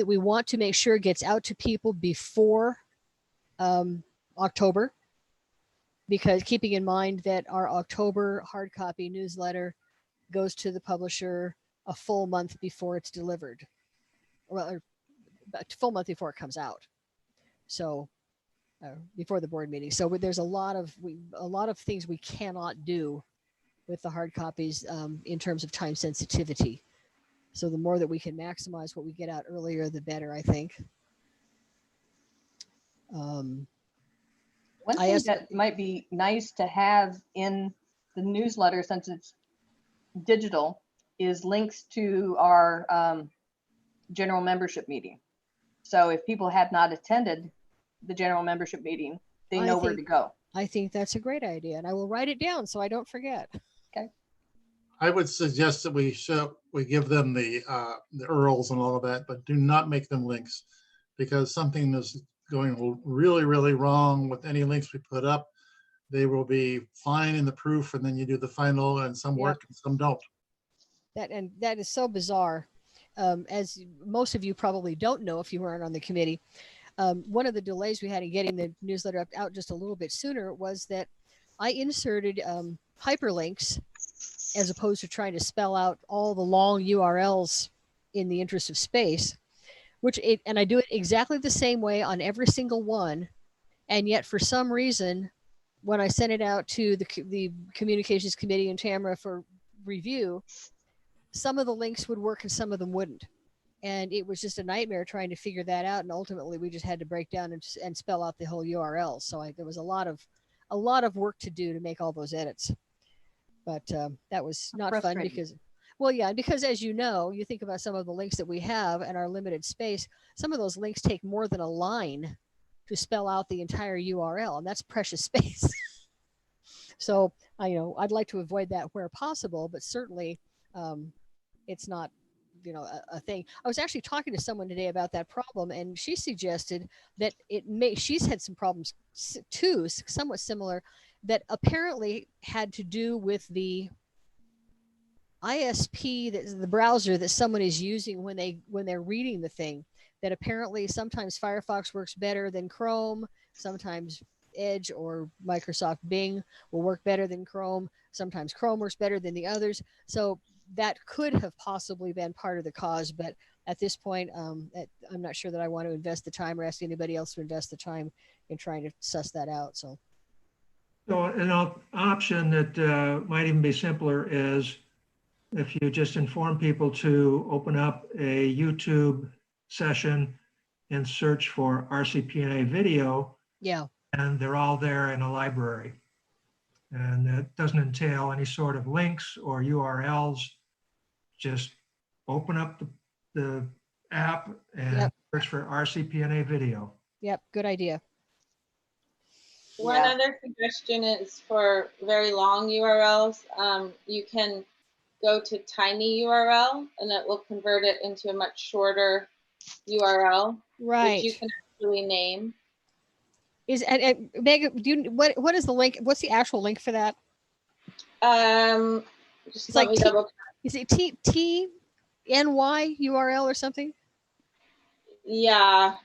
we want to make sure gets out to people before October, because keeping in mind that our October hard copy newsletter goes to the publisher a full month before it's delivered, or a full month before it comes out. So before the board meeting. So there's a lot of things we cannot do with the hard copies in terms of time sensitivity. So the more that we can maximize what we get out earlier, the better, I think. One thing that might be nice to have in the newsletter, since it's digital, is links to our general membership meeting. So if people had not attended the general membership meeting, they know where to go. I think that's a great idea, and I will write it down so I don't forget. I would suggest that we give them the URLs and all of that, but do not make them links, because something is going really, really wrong with any links we put up. They will be fine in the proof, and then you do the final, and some work and some don't. That is so bizarre. As most of you probably don't know if you weren't on the committee, one of the delays we had in getting the newsletter out just a little bit sooner was that I inserted hyperlinks as opposed to trying to spell out all the long URLs in the interest of space, and I do it exactly the same way on every single one. And yet for some reason, when I sent it out to the communications committee and Tamara for review, some of the links would work and some of them wouldn't. And it was just a nightmare trying to figure that out. And ultimately we just had to break down and spell out the whole URL. So there was a lot of work to do to make all those edits. But that was not fun because, well, yeah, because as you know, you think about some of the links that we have and our limited space, some of those links take more than a line to spell out the entire URL, and that's precious space. So I'd like to avoid that where possible, but certainly it's not, a thing. I was actually talking to someone today about that problem, and she suggested that she's had some problems too, somewhat similar, that apparently had to do with the ISP, the browser that someone is using when they're reading the thing. That apparently sometimes Firefox works better than Chrome, sometimes Edge or Microsoft Bing will work better than Chrome, sometimes Chrome works better than the others. So that could have possibly been part of the cause, but at this point, I'm not sure that I want to invest the time or ask anybody else to invest the time in trying to suss that out. So an option that might even be simpler is if you just inform people to open up a YouTube session and search for RCPNA video. Yeah. And they're all there in a library. And that doesn't entail any sort of links or URLs. Just open up the app and search for RCPNA video. Yep, good idea. One other suggestion is for very long URLs. You can go to tinyURL and it will convert it into a much shorter URL, right? Which you can actually name. And Megan, what is the link? What's the actual link for that? Just let me double check. Is it TNY URL or something? Yeah,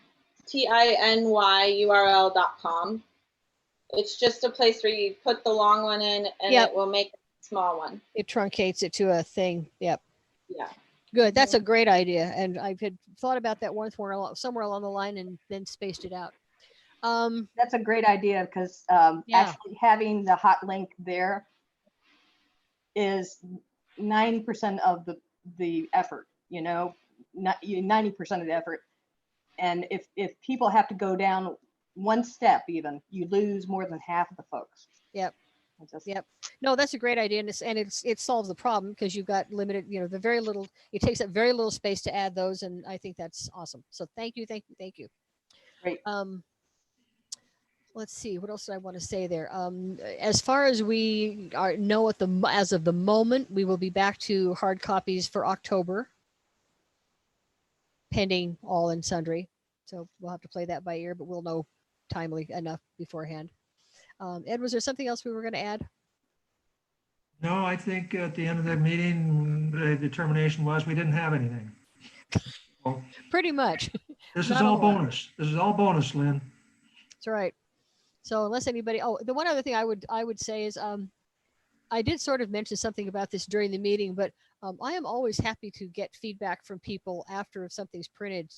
tinyurl.com. It's just a place where you put the long one in and it will make a small one. It truncates it to a thing. Yep. Yeah. Good. That's a great idea. And I had thought about that once somewhere along the line and then spaced it out. That's a great idea because actually having the hot link there is 90% of the effort, 90% of the effort. And if people have to go down one step even, you lose more than half of the folks. Yep. Yep. No, that's a great idea. And it solves the problem because you've got limited, it takes up very little space to add those. And I think that's awesome. So thank you. Great. Let's see, what else do I want to say there? As far as we know as of the moment, we will be back to hard copies for October, pending all and sundry. So we'll have to play that by ear, but we'll know timely enough beforehand. Ed, was there something else we were going to add? No, I think at the end of the meeting, the determination was we didn't have anything. So, pretty much. This is all bonus. This is all bonus, Lynn. That's right. So unless anybody, the one other thing I would say is, I did sort of mention something about this during the meeting, but I am always happy to get feedback from people after something's printed,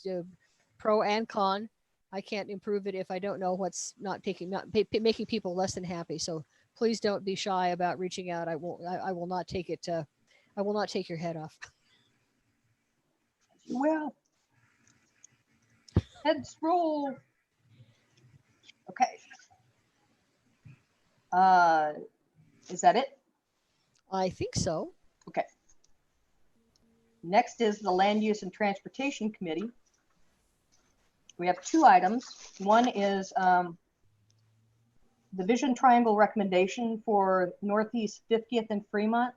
pro and con. I can't improve it if I don't know what's making people less than happy. So please don't be shy about reaching out. I will not take it. I will not take your head off. Well, heads roll. Okay. Is that it? I think so. Okay. Next is the Land Use and Transportation Committee. We have two items. One is the Vision Triangle recommendation for Northeast 50th and Fremont.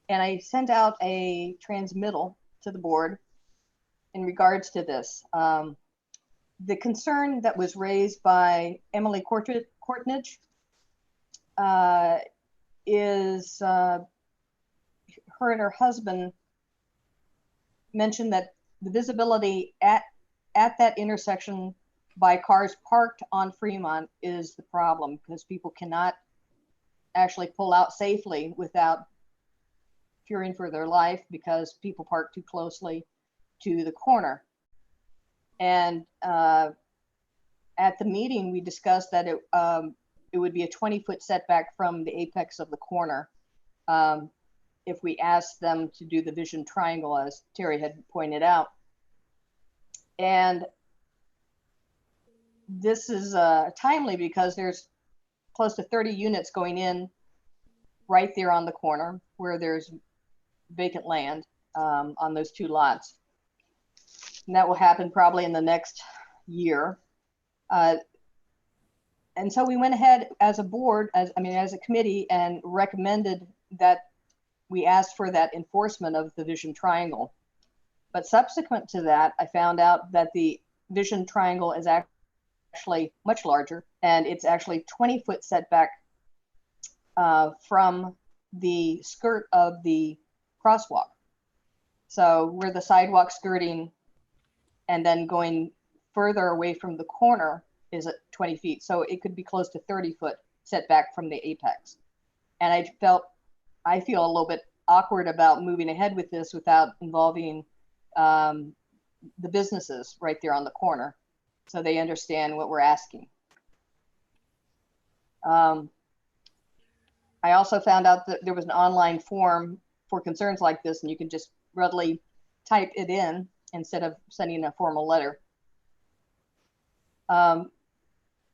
And I sent out a transmittal to the board in regards to this. The concern that was raised by Emily Courtnidge is her and her husband mentioned that the visibility at that intersection by cars parked on Fremont is the problem, because people cannot actually pull out safely without fearing for their life because people park too closely to the corner. And at the meeting, we discussed that it would be a 20-foot setback from the apex of the corner if we asked them to do the vision triangle, as Terry had pointed out. And this is timely because there's close to 30 units going in right there on the corner where there's vacant land on those two lots. And that will happen probably in the next year. And so we went ahead as a board, as a committee, and recommended that we asked for that enforcement of the vision triangle. But subsequent to that, I found out that the vision triangle is actually much larger, and it's actually 20-foot setback from the skirt of the crosswalk. So where the sidewalk skirting and then going further away from the corner is at 20 feet. So it could be close to 30-foot setback from the apex. And I feel a little bit awkward about moving ahead with this without involving the businesses right there on the corner, so they understand what we're asking. I also found out that there was an online form for concerns like this, and you can just readily type it in instead of sending a formal letter.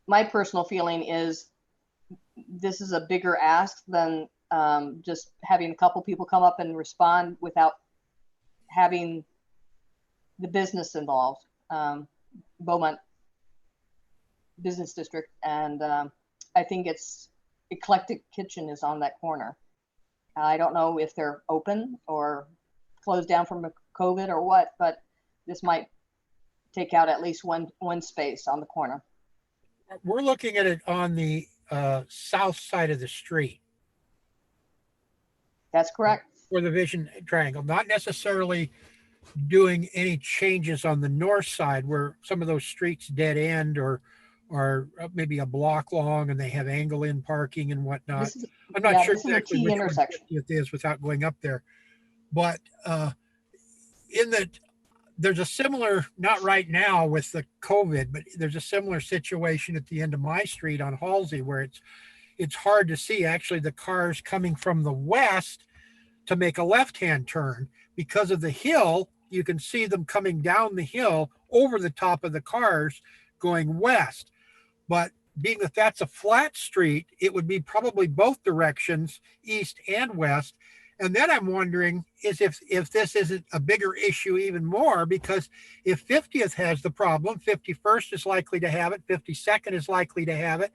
My personal feeling is this is a bigger ask than just having a couple people come up and respond without having the business involved. Beaumont Business District, and I think it's Eclectic Kitchen is on that corner. I don't know if they're open or closed down from COVID or what, but this might take out at least one space on the corner. We're looking at it on the south side of the street. That's correct. For the vision triangle, not necessarily doing any changes on the north side where some of those streets dead end or maybe a block long and they have angle in parking and whatnot. I'm not sure exactly which intersection it is without going up there, but in that there's a similar, not right now with the COVID, but there's a similar situation at the end of my street on Halsey where it's hard to see actually the cars coming from the west to make a left-hand turn. Because of the hill, you can see them coming down the hill over the top of the cars going west. But being that that's a flat street, it would be probably both directions, east and west. And then I'm wondering is if this isn't a bigger issue even more, because if 50th has the problem, 51st is likely to have it, 52nd is likely to have it.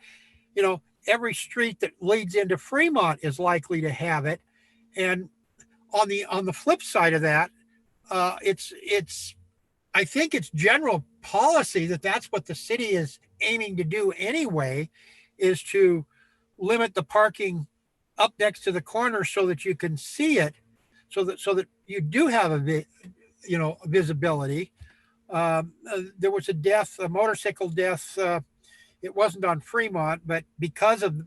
You know, every street that leads into Fremont is likely to have it. And on the flip side of that, I think it's general policy that that's what the city is aiming to do anyway, is to limit the parking up next to the corner so that you can see it, so that you do have visibility. There was a motorcycle death. It wasn't on Fremont, but because of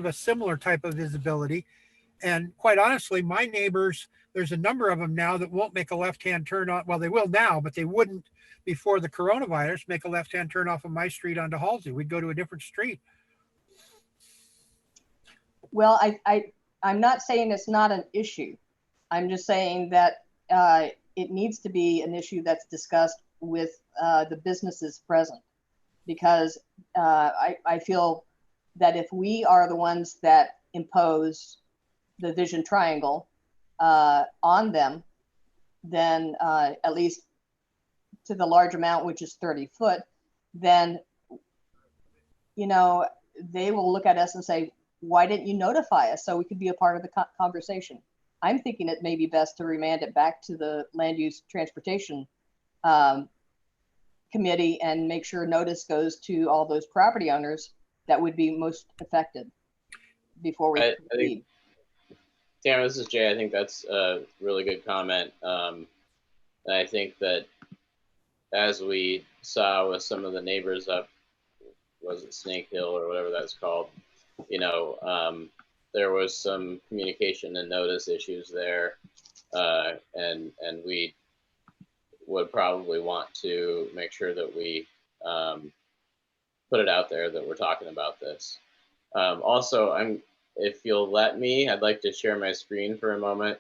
a similar type of visibility. And quite honestly, my neighbors, there's a number of them now that won't make a left-hand turn on. Well, they will now, but they wouldn't before the coronavirus make a left-hand turn off of my street onto Halsey. We'd go to a different street. Well, I'm not saying it's not an issue. I'm just saying that it needs to be an issue that's discussed with the businesses present, because I feel that if we are the ones that impose the vision triangle on them, then at least to the large amount, which is 30 foot, then, you know, they will look at us and say, why didn't you notify us so we could be a part of the conversation? I'm thinking it may be best to remand it back to the Land Use Transportation Committee and make sure notice goes to all those property owners that would be most affected before we proceed. Tamara, this is Jay. I think that's a really good comment. And I think that as we saw with some of the neighbors up, was it Snake Hill or whatever that's called, you know, there was some communication and notice issues there. And we would probably want to make sure that we put it out there that we're talking about this. Also, if you'll let me, I'd like to share my screen for a moment.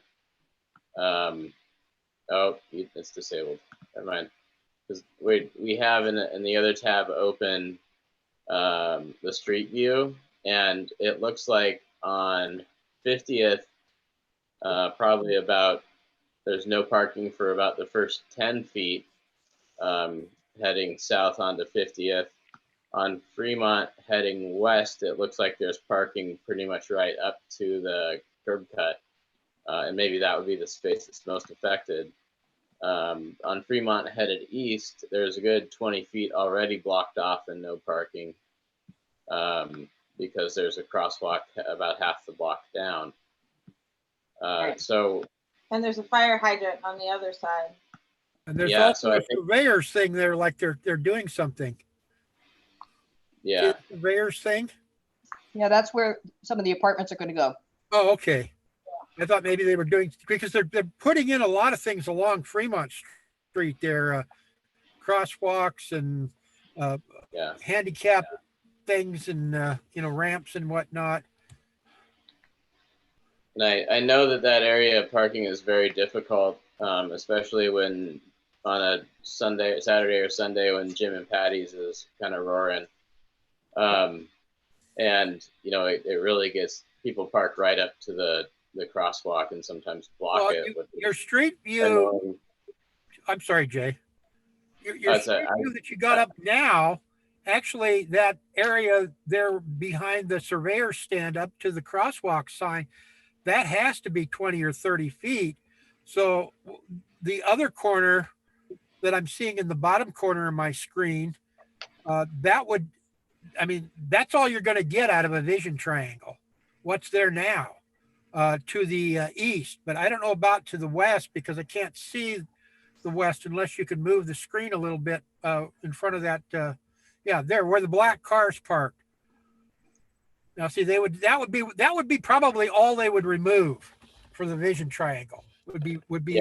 Oh, it's disabled. Never mind. Because we have in the other tab open the street view, and it looks like on 50th, probably about, there's no parking for about the first 10 feet heading south onto 50th. On Fremont heading west, it looks like there's parking pretty much right up to the curb cut. And maybe that would be the space that's most affected. On Fremont headed east, there's a good 20 feet already blocked off and no parking because there's a crosswalk about half the block down. So, and there's a fire hydrant on the other side. And there's also a surveyor's thing there, like they're doing something. Yeah. Surveyor's thing? Yeah, that's where some of the apartments are going to go. Oh, okay. I thought maybe they were doing, because they're putting in a lot of things along Fremont Street there, crosswalks and handicap things and, you know, ramps and whatnot. And I know that area of parking is very difficult, especially when on a Saturday or Sunday when Jim and Patty's is kind of roaring. And, you know, it really gets people parked right up to the crosswalk and sometimes block it. Your street view, I'm sorry, Jay. Your street view that you got up now, actually that area there behind the surveyor stand up to the crosswalk sign, that has to be 20 or 30 feet. So the other corner that I'm seeing in the bottom corner of my screen, that would, I mean, that's all you're going to get out of a vision triangle. What's there now to the east, but I don't know about to the west because I can't see the west unless you can move the screen a little bit in front of that. Yeah, there where the black cars parked. Now, see, that would be probably all they would remove for the vision triangle would be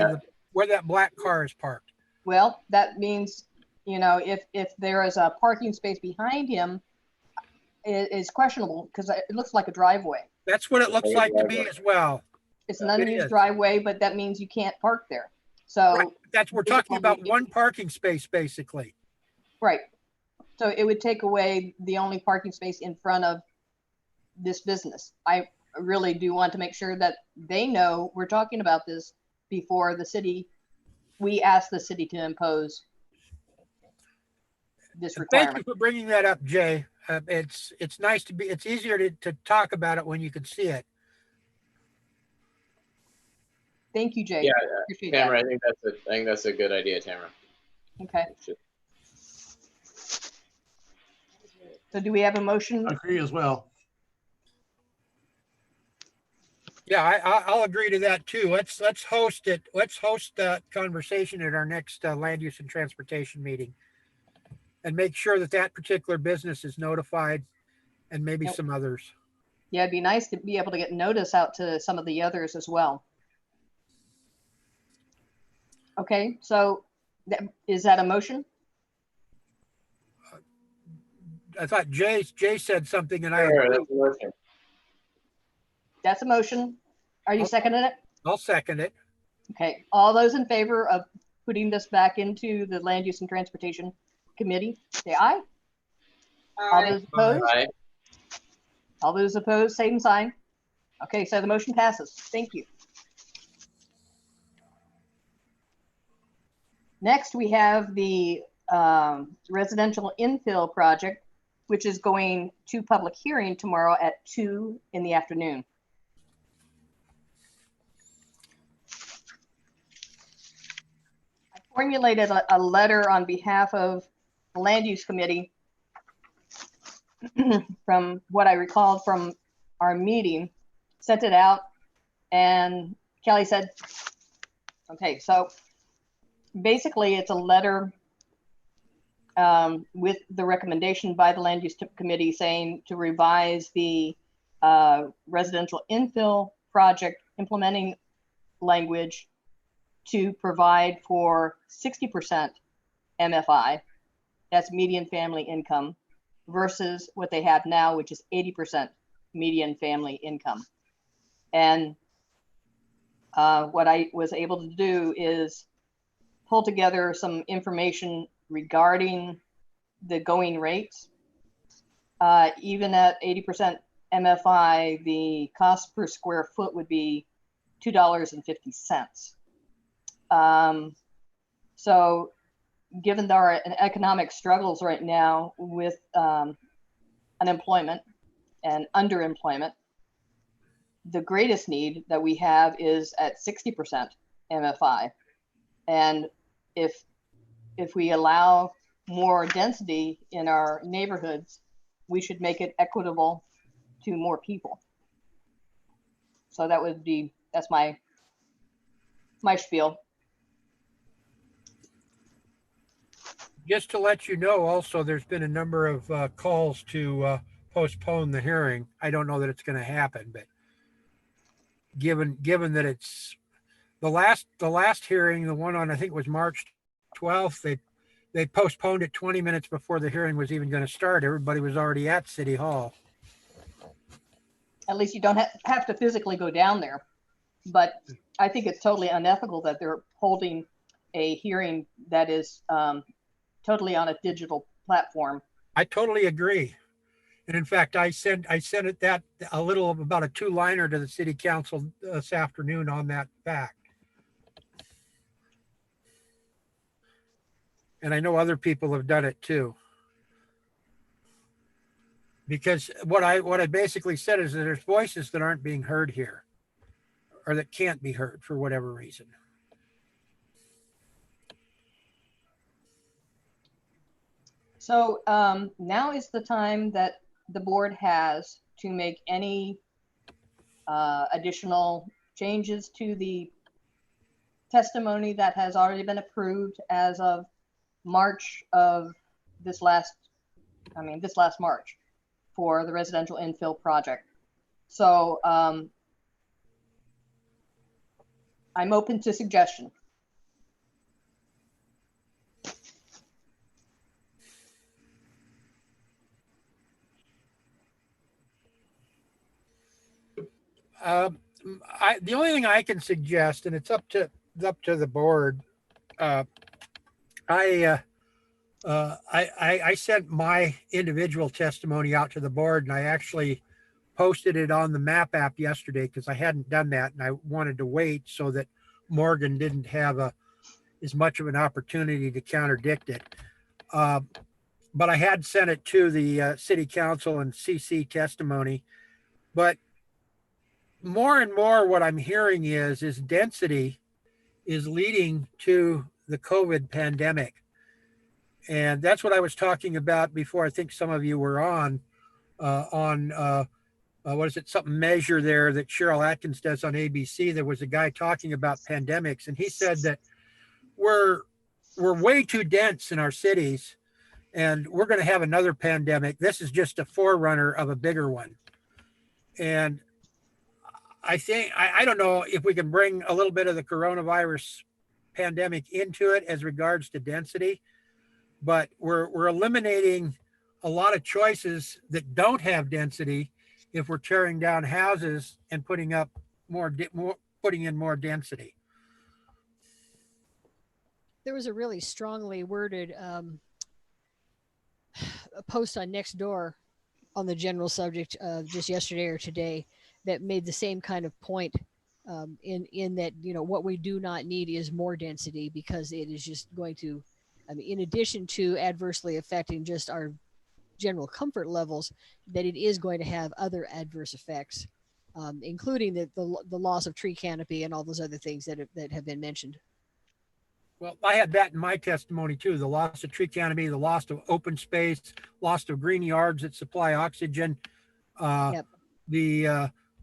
where that black car is parked. Well, that means, you know, if there is a parking space behind him, it is questionable because it looks like a driveway. That's what it looks like to me as well. It's an unused driveway, but that means you can't park there. So we're talking about one parking space basically. Right. So it would take away the only parking space in front of this business. I really do want to make sure that they know we're talking about this before we ask the city to impose this requirement. Thank you for bringing that up, Jay. It's nice it's easier to talk about it when you can see it. Thank you, Jay. Yeah, Tamara, I think that's a good idea, Tamara. Okay. So do we have a motion? I agree as well. Yeah, I'll agree to that too. Let's host it. Let's host that conversation at our next land use and transportation meeting, and make sure that particular business is notified, and maybe some others. Yeah, it'd be nice to be able to get notice out to some of the others as well. Okay, so is that a motion? I thought Jay said something, and Sure, that's a motion. That's a motion. Are you seconding it? I'll second it. Okay, all those in favor of putting this back into the Land Use and Transportation Committee, say aye. All those opposed? Aye. All those opposed, same sign. Okay, so the motion passes. Thank you. Next, we have the residential infill project, which is going to public hearing tomorrow at 2 in the afternoon. I formulated a letter on behalf of the Land Use Committee from what I recalled from our meeting, sent it out, and Kelly said, okay, so basically it's a letter with the recommendation by the Land Use Committee saying to revise the residential infill project implementing language to provide for 60% MFI, that's median family income, versus what they have now, which is 80% median family income. And what I was able to do is pull together some information regarding the going rates. Even at 80% MFI, the cost per square foot would be $2.50. So given there are economic struggles right now with unemployment and underemployment, the greatest need that we have is at 60% MFI. And if we allow more density in our neighborhoods, we should make it equitable to more people. So that would be, that's my spiel. Just to let you know, also, there's been a number of calls to postpone the hearing. I don't know that it's going to happen, but given that it's the last hearing, the one on, I think it was March 12th, they postponed it 20 minutes before the hearing was even going to start. Everybody was already at City Hall. At least you don't have to physically go down there. But I think it's totally unethical that they're holding a hearing that is totally on a digital platform. I totally agree. And in fact, I sent it that a little of about a 2-liner to the city council this afternoon on that fact. And I know other people have done it too. Because what I basically said is that there's voices that aren't being heard here, or that can't be heard for whatever reason. So now is the time that the board has to make any additional changes to the testimony that has already been approved as of March of this last March for the residential infill project. So I'm open to suggestion. The only thing I can suggest, and it's up to the board. I sent my individual testimony out to the board, and I actually posted it on the map app yesterday because I hadn't done that, and I wanted to wait so that Morgan didn't have as much of an opportunity to contradict it. But I had sent it to the city council and CC testimony. But more and more what I'm hearing is density is leading to the COVID pandemic. And that's what I was talking about before. I think some of you were on what is it? Something measure there that Cheryl Atkins does on ABC. There was a guy talking about pandemics, and he said that we're way too dense in our cities, and we're going to have another pandemic. This is just a forerunner of a bigger one. And I think, I don't know if we can bring a little bit of the coronavirus pandemic into it as regards to density, but we're eliminating a lot of choices that don't have density if we're tearing down houses and putting in more density. There was a really strongly worded a post on Nextdoor on the general subject just yesterday or today that made the same kind of point, in that, you know, what we do not need is more density, because it is just going to, I mean, in addition to adversely affecting just our general comfort levels, that it is going to have other adverse effects, including the loss of tree canopy and all those other things that have been mentioned. Well, I had that in my testimony too, the loss of tree canopy, the loss of open space, loss of green yards that supply oxygen. Yep.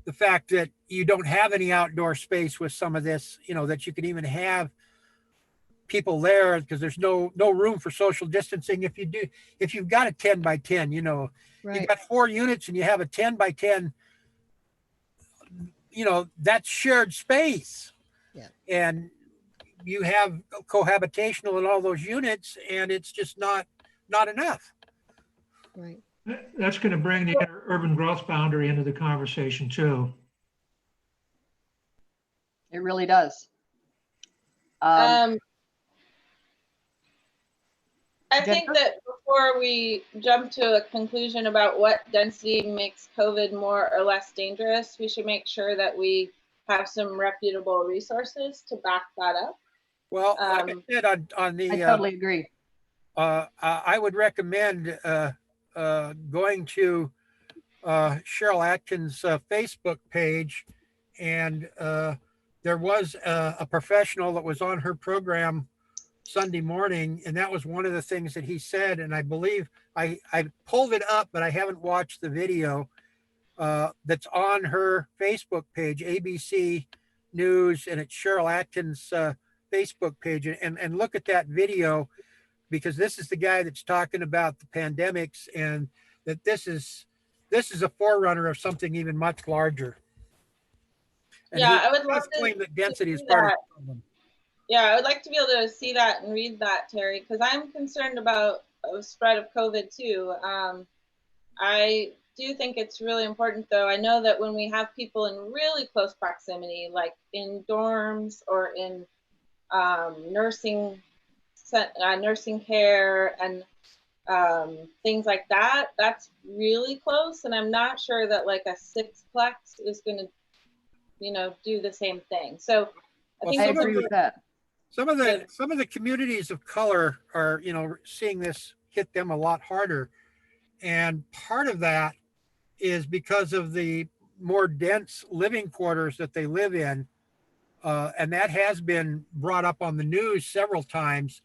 The fact that you don't have any outdoor space with some of this, you know, that you can even have people there because there's no room for social distancing. If you've got a 10 by 10, you know, Right. you've got 4 units and you have a 10 by 10, you know, that's shared space. Yeah. And you have cohabitational in all those units, and it's just not enough. Right. That's going to bring the urban growth boundary into the conversation too. It really does. I think Jennifer? that before we jump to a conclusion about what density makes COVID more or less dangerous, we should make sure that we have some reputable resources to back that up. Well, like I said, on the I totally agree. I would recommend going to Cheryl Atkins' Facebook page, and there was a professional that was on her program Sunday morning, and that was one of the things that he said, and I believe I pulled it up, but I haven't watched the video that's on her Facebook page, ABC News, and it's Cheryl Atkins' Facebook page, and look at that video, because this is the guy that's talking about the pandemics, and that this is a forerunner of something even much larger. And yeah, I would love to claim that density is see part of that. the problem. Yeah, I would like to be able to see that and read that, Terry, because I'm concerned about the spread of COVID too. I do think it's really important, though. I know that when we have people in really close proximity, like in dorms or in nursing care and things like that, that's really close. And I'm not sure that like a sixplex is going to, you know, do the same thing. So I think I agree with that. Some of the communities of color are, you know, seeing this hit them a lot harder. And part of that is because of the more dense living quarters that they live in. And that has been brought up on the news several times.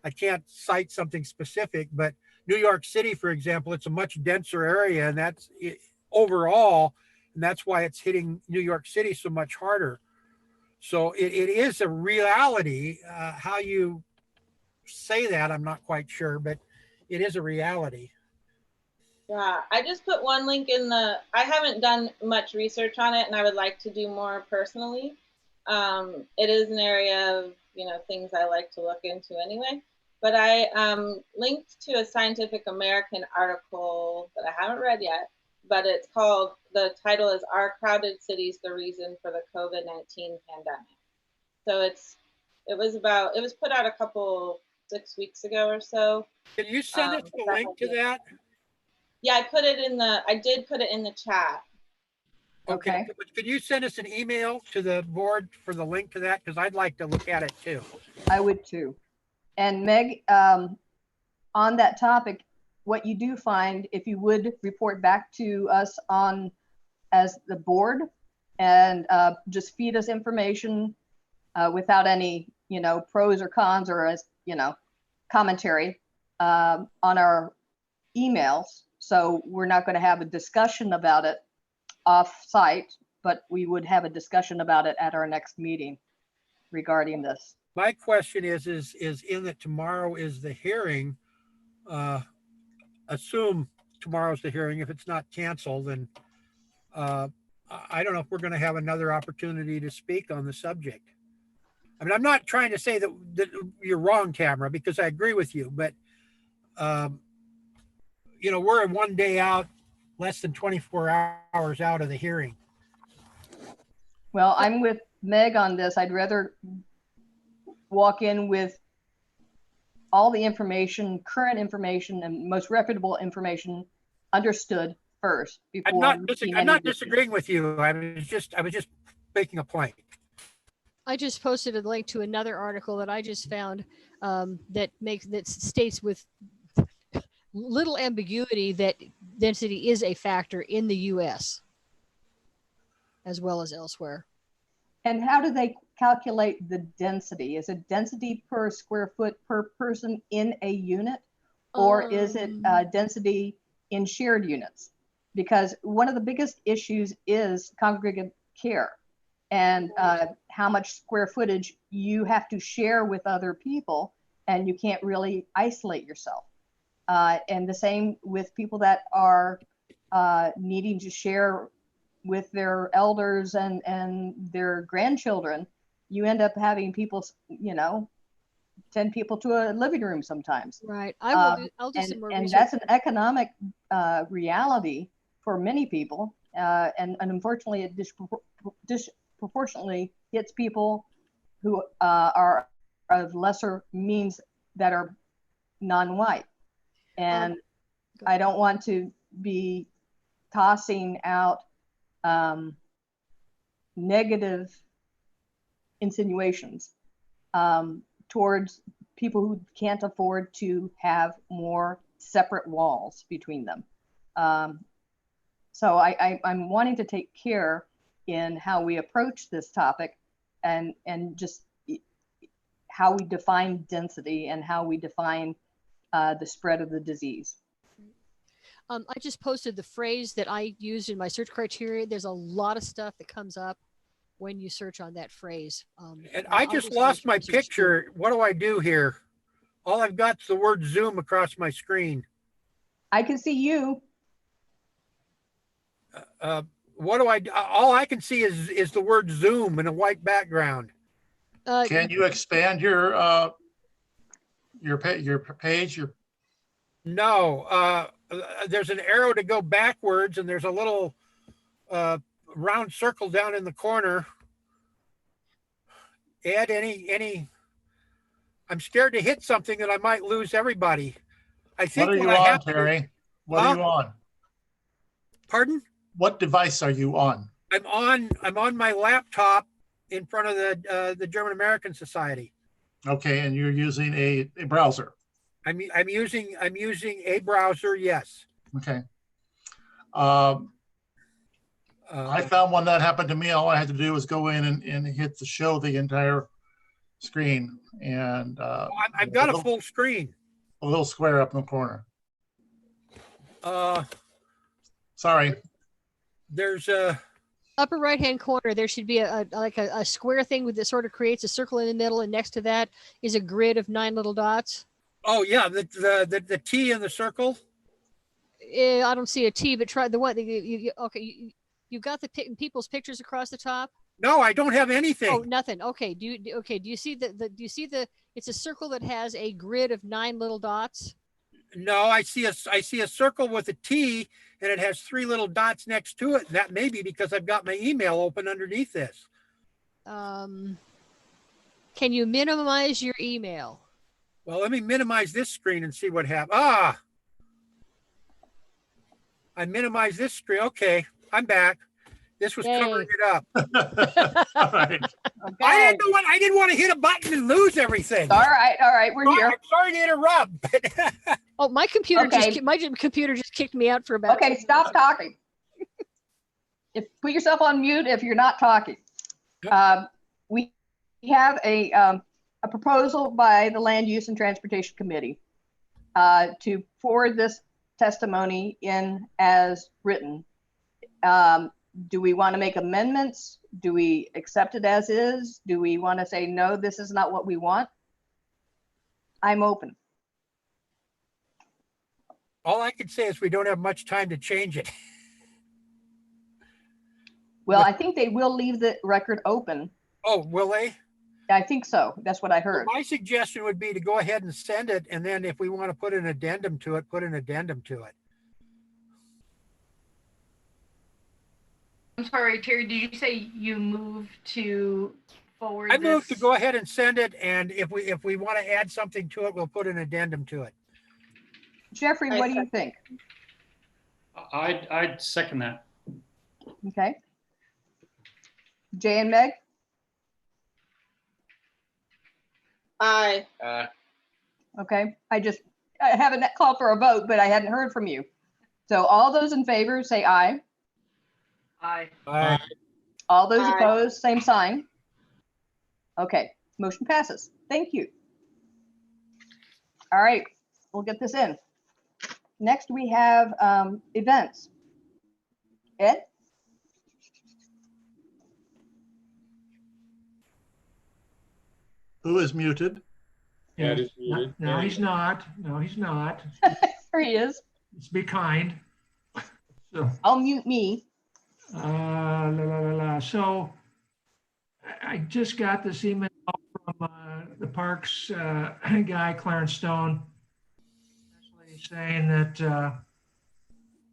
I can't cite something specific, but New York City, for example, it's a much denser area, and that's overall, and that's why it's hitting New York City so much harder. So it is a reality. How you say that, I'm not quite sure, but it is a reality. Yeah, I just put one link in I haven't done much research on it, and I would like to do more personally. It is an area of, you know, things I like to look into anyway. But I linked to a Scientific American article that I haven't read yet, but it's called, the title is "Are Crowded Cities the Reason for the COVID-19 Pandemic?" So it was put out 6 weeks ago or so. Can you send us a link to that? Yeah, I did put it in the chat. Okay. Could you send us an email to the board for the link to that? Because I'd like to look at it too. I would too. And Meg, on that topic, what you do find, if you would report back to us on as the board, and just feed us information without any, you know, pros or cons, or as, you know, commentary on our emails. So we're not going to have a discussion about it off site, but we would have a discussion about it at our next meeting regarding this. My question is in that tomorrow is the hearing. Assume tomorrow's the hearing. If it's not canceled, then I don't know if we're going to have another opportunity to speak on the subject. I mean, I'm not trying to say that you're wrong, Tamara, because I agree with you, but you know, we're 1 day out, less than 24 hours out of the hearing. Well, I'm with Meg on this. I'd rather walk in with all the information, current information, and most reputable information understood first I'm before not, making I'm any not decisions. disagreeing with you. I was just making a point. I just posted a link to another article that I just found that states with little ambiguity that density is a factor in the U.S. as well as elsewhere. And how do they calculate the density? Is it density per square foot per person in a unit? Or is it density in shared units? Because one of the biggest issues is congregate care and how much square footage you have to share with other people, and you can't really isolate yourself. And the same with people that are needing to share with their elders and their grandchildren. You end up having people, 10 people to a living room sometimes. Right. I'll do some more And research. that's an economic reality for many people. And unfortunately, it disproportionately hits people who are of lesser means that are non-white. And I don't want to be tossing out negative insinuations towards people who can't afford to have more separate walls between them. So I'm wanting to take care in how we approach this topic and just how we define density and how we define the spread of the disease. I just posted the phrase that I used in my search criteria. There's a lot of stuff that comes up when you search on that phrase. And I just lost my picture. What do I do here? All I've got is the word Zoom across my screen. I can see you. What do I do? All I can see is the word Zoom in a white background. Can you expand your page? No, there's an arrow to go backwards, and there's a little round circle down in the corner. Add any. I'm scared to hit something that I might lose everybody. I think What are you on, Terry? What are you on? Pardon? What device are you on? I'm on my laptop in front of the German American Society. Okay, and you're using a browser. I'm using a browser. Yes. Okay. I found one that happened to me. All I had to do was go in and hit the show the entire screen, and I've got a full screen. A little square up in the corner. Sorry. There's a upper right hand corner. There should be a square thing that sort of creates a circle in the middle, and next to that is a grid of 9 little dots. Oh yeah, the T in the circle. I don't see a T, but try the one. You got the people's pictures across the top. No, I don't have anything. Oh, nothing. Okay. Do you see do you see the? It's a circle that has a grid of 9 little dots. No, I see a circle with a T, and it has 3 little dots next to it. That may be because I've got my email open underneath this. Can you minimize your email? Well, let me minimize this screen and see what happens. I minimized this screen. Okay, I'm back. This was covering it up. All right. Okay. I didn't want to hit a button and lose everything. All right, we're here. I'm sorry to interrupt. Oh, my computer just kicked me out for about. Okay, stop talking. Put yourself on mute if you're not talking. We have a proposal by the Land Use and Transportation Committee to forward this testimony in as written. Do we want to make amendments? Do we accept it as is? Do we want to say, no, this is not what we want? I'm open. All I can say is we don't have much time to change it. Well, I think they will leave the record open. Oh, will they? I think so. That's what I heard. Well, my suggestion would be to go ahead and send it, and then if we want to put an addendum to it, put an addendum to it. I'm sorry, Terry, did you say you moved to forward I moved to this? go ahead and send it, and if we want to add something to it, we'll put an addendum to it. Jeffrey, what do you think? I'd second that. Okay. Jay and Meg? Aye. Okay, I haven't called for a vote, but I hadn't heard from you. So all those in favor, say aye. Aye. Aye. All those Aye. opposed, same sign. Okay, motion passes. Thank you. All right, we'll get this in. Next, we have events. Ed? Who is muted? Yeah, it is No, muted. no, There you he's go. not. No, he's not. There he is. Let's be kind. So, I'll mute me. So I just got this email from the parks guy, Clarence Stone, essentially saying that the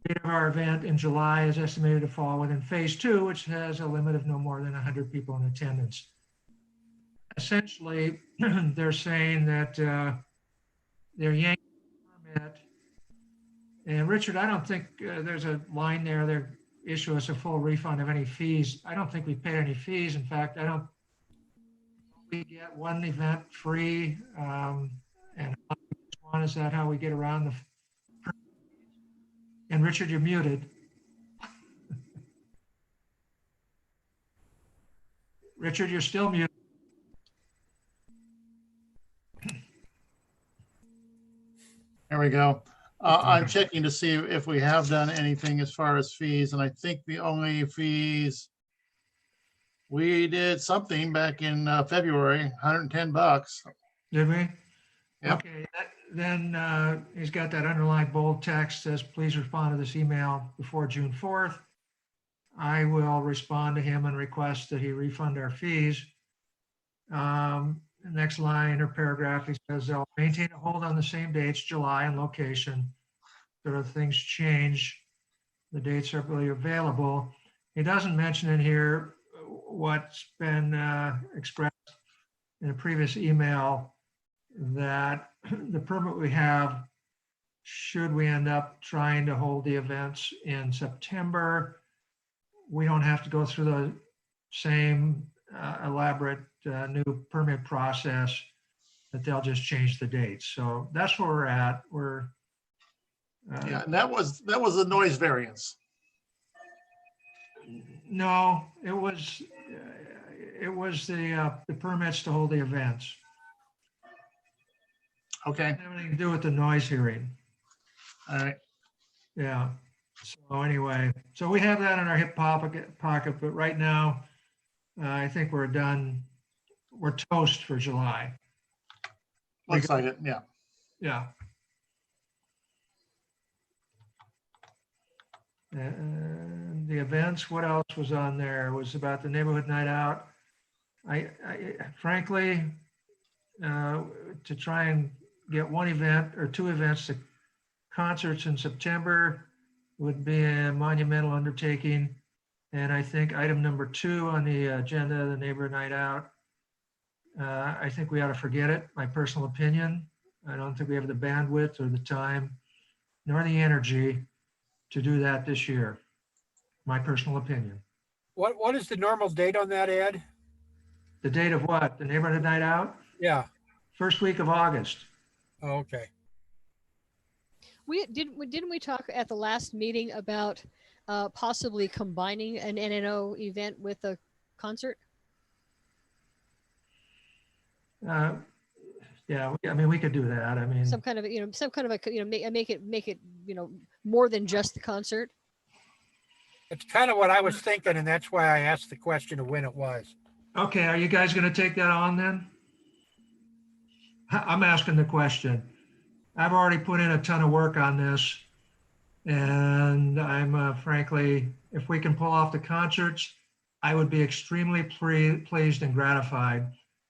date of our event in July is estimated to fall within phase 2, which has a limit of no more than 100 people in attendance. Essentially, they're saying that they're yanking the permit. And Richard, I don't think there's a line there. They're issue us a full refund of any fees. I don't think we paid any fees. In fact, we get one event free. And one, is that how we get around the, and Richard, you're muted. Richard, you're still muted. There we go. I'm checking to see if we have done anything as far as fees, and I think the only fees, we did something back in February, $110. Did we? Yep. Okay, then he's got that underlined bold text, says, please respond to this email before June 4th. I will respond to him and request that he refund our fees. The next line or paragraph, he says they'll maintain a hold on the same dates, July and location. So if things change, the dates are really available. He doesn't mention in here what's been expressed in a previous email, that the permit we have, should we end up trying to hold the events in September, we don't have to go through the same elaborate new permit process, that they'll just change the dates. So that's where we're at. We're Yeah, and that was the noise variance. no, it was the permits to hold the events. Okay, It had anything to do with the noise hearing. all right. Yeah. So anyway, so we have that in our hip pocket, but right now, I think we're done. We're toast for July. Looks like it, yeah. Yeah. And the events, what else was on there? It was about the neighborhood night out. I frankly, to try and get one event or two events to concerts in September would be a monumental undertaking. And I think item number 2 on the agenda, the neighborhood night out, I think we ought to forget it, my personal opinion. I don't think we have the bandwidth or the time, nor the energy to do that this year. My personal opinion. What is the normal date on that, Ed? The date of what? The neighborhood night out? Yeah. First week of August. Oh, okay. Didn't we talk at the last meeting about possibly combining an NNO event with a concert? Yeah, I mean, we could do that. I mean, Some kind of make it more than just the concert. It's kind of what I was thinking, and that's why I asked the question of when it was. okay, are you guys going to take that on then? I'm asking the question. I've already put in a ton of work on this, and I'm frankly, if we can pull off the concerts, I would be extremely pleased and gratified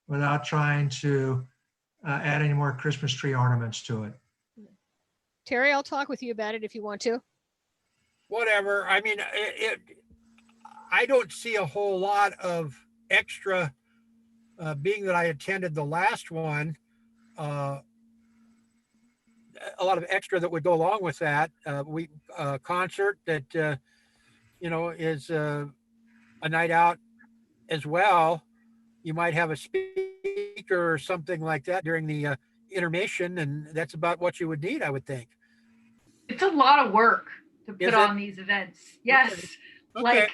without trying to add any more Christmas tree ornaments to it. Terry, I'll talk with you about it if you want to. Whatever. I mean, I don't see a whole lot of extra, being that I attended the last one. a lot of extra that would go along with that. Concert that, is a night out as well. You might have a speaker or something like that during the intermission, and that's about what you would need, I would think. It's a lot of work to Is put it? on these events. Yes. Okay.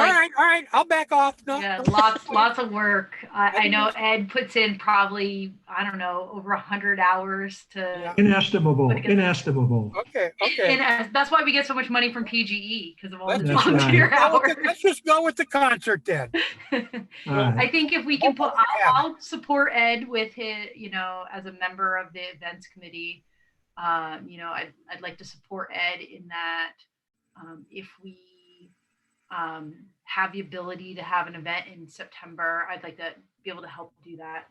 Like, All right. I'll back off. No, yeah, no. lots of work. I didn't know know- Ed puts in probably, I don't know, over 100 hours to. Yeah. Inestimable, Like a- inestimable. Okay. And that's why we get so much money from PGE, because of all Let's the just- volunteer hours. Let's just go with the concert then. All right. I think if we can put, Yeah. I'll support Ed with his, as a member of the events committee. I'd like to support Ed in that. If we have the ability to have an event in September, I'd like to be able to help do that.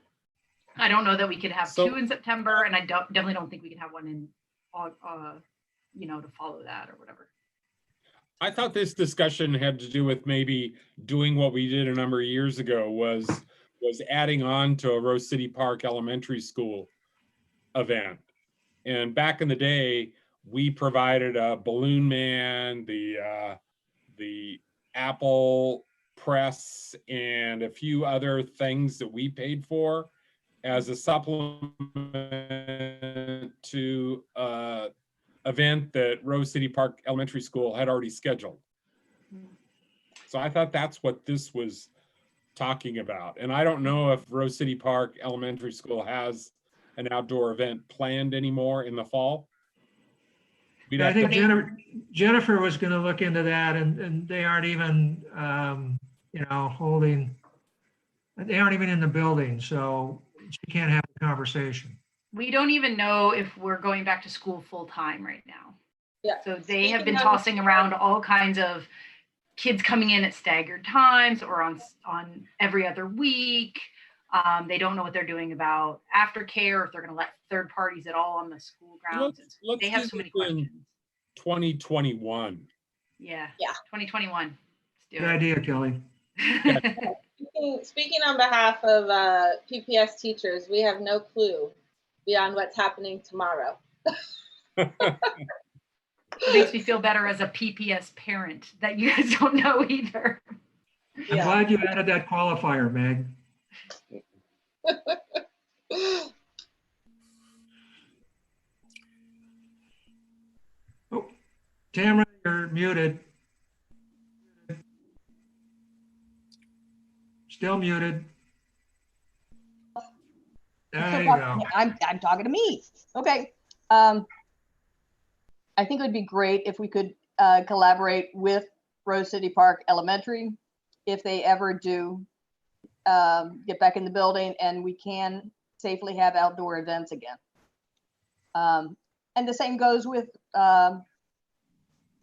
I don't know that we could have So- 2 in September, and I definitely don't think we can have one in, to follow that or whatever. I thought this discussion had to do with maybe doing what we did a number of years ago was adding on to a Rose City Park Elementary School event. And back in the day, we provided a balloon man, the Apple press, and a few other things that we paid for as a supplement to event that Rose City Park Elementary School had already scheduled. So I thought that's what this was talking about. And I don't know if Rose City Park Elementary School has an outdoor event planned anymore in the fall. We'd I have think to- Jennifer was going to look into that, and they aren't even, they aren't even in the building, so she can't have a conversation. We don't even know if we're going back to school full time right now. Yeah. So they have been Speaking of- tossing around all kinds of kids coming in at staggered times or on every other week. They don't know what they're doing about aftercare, if they're going to let third parties at all on the school grounds. Let's They have do so many this in questions. 2021. Yeah. Yeah. 2021. Good Let's idea, Kelly. do it. Speaking on behalf of PPS teachers, we have no clue beyond what's happening tomorrow. It makes me feel better as a PPS parent that you guys don't know either. I'm glad you added that qualifier, Meg. Oh, Tamara, you're muted. Still muted. There you go. I'm talking to me. Okay. I think it would be great if we could collaborate with Rose City Park Elementary if they ever do get back in the building and we can safely have outdoor events again. And the same goes with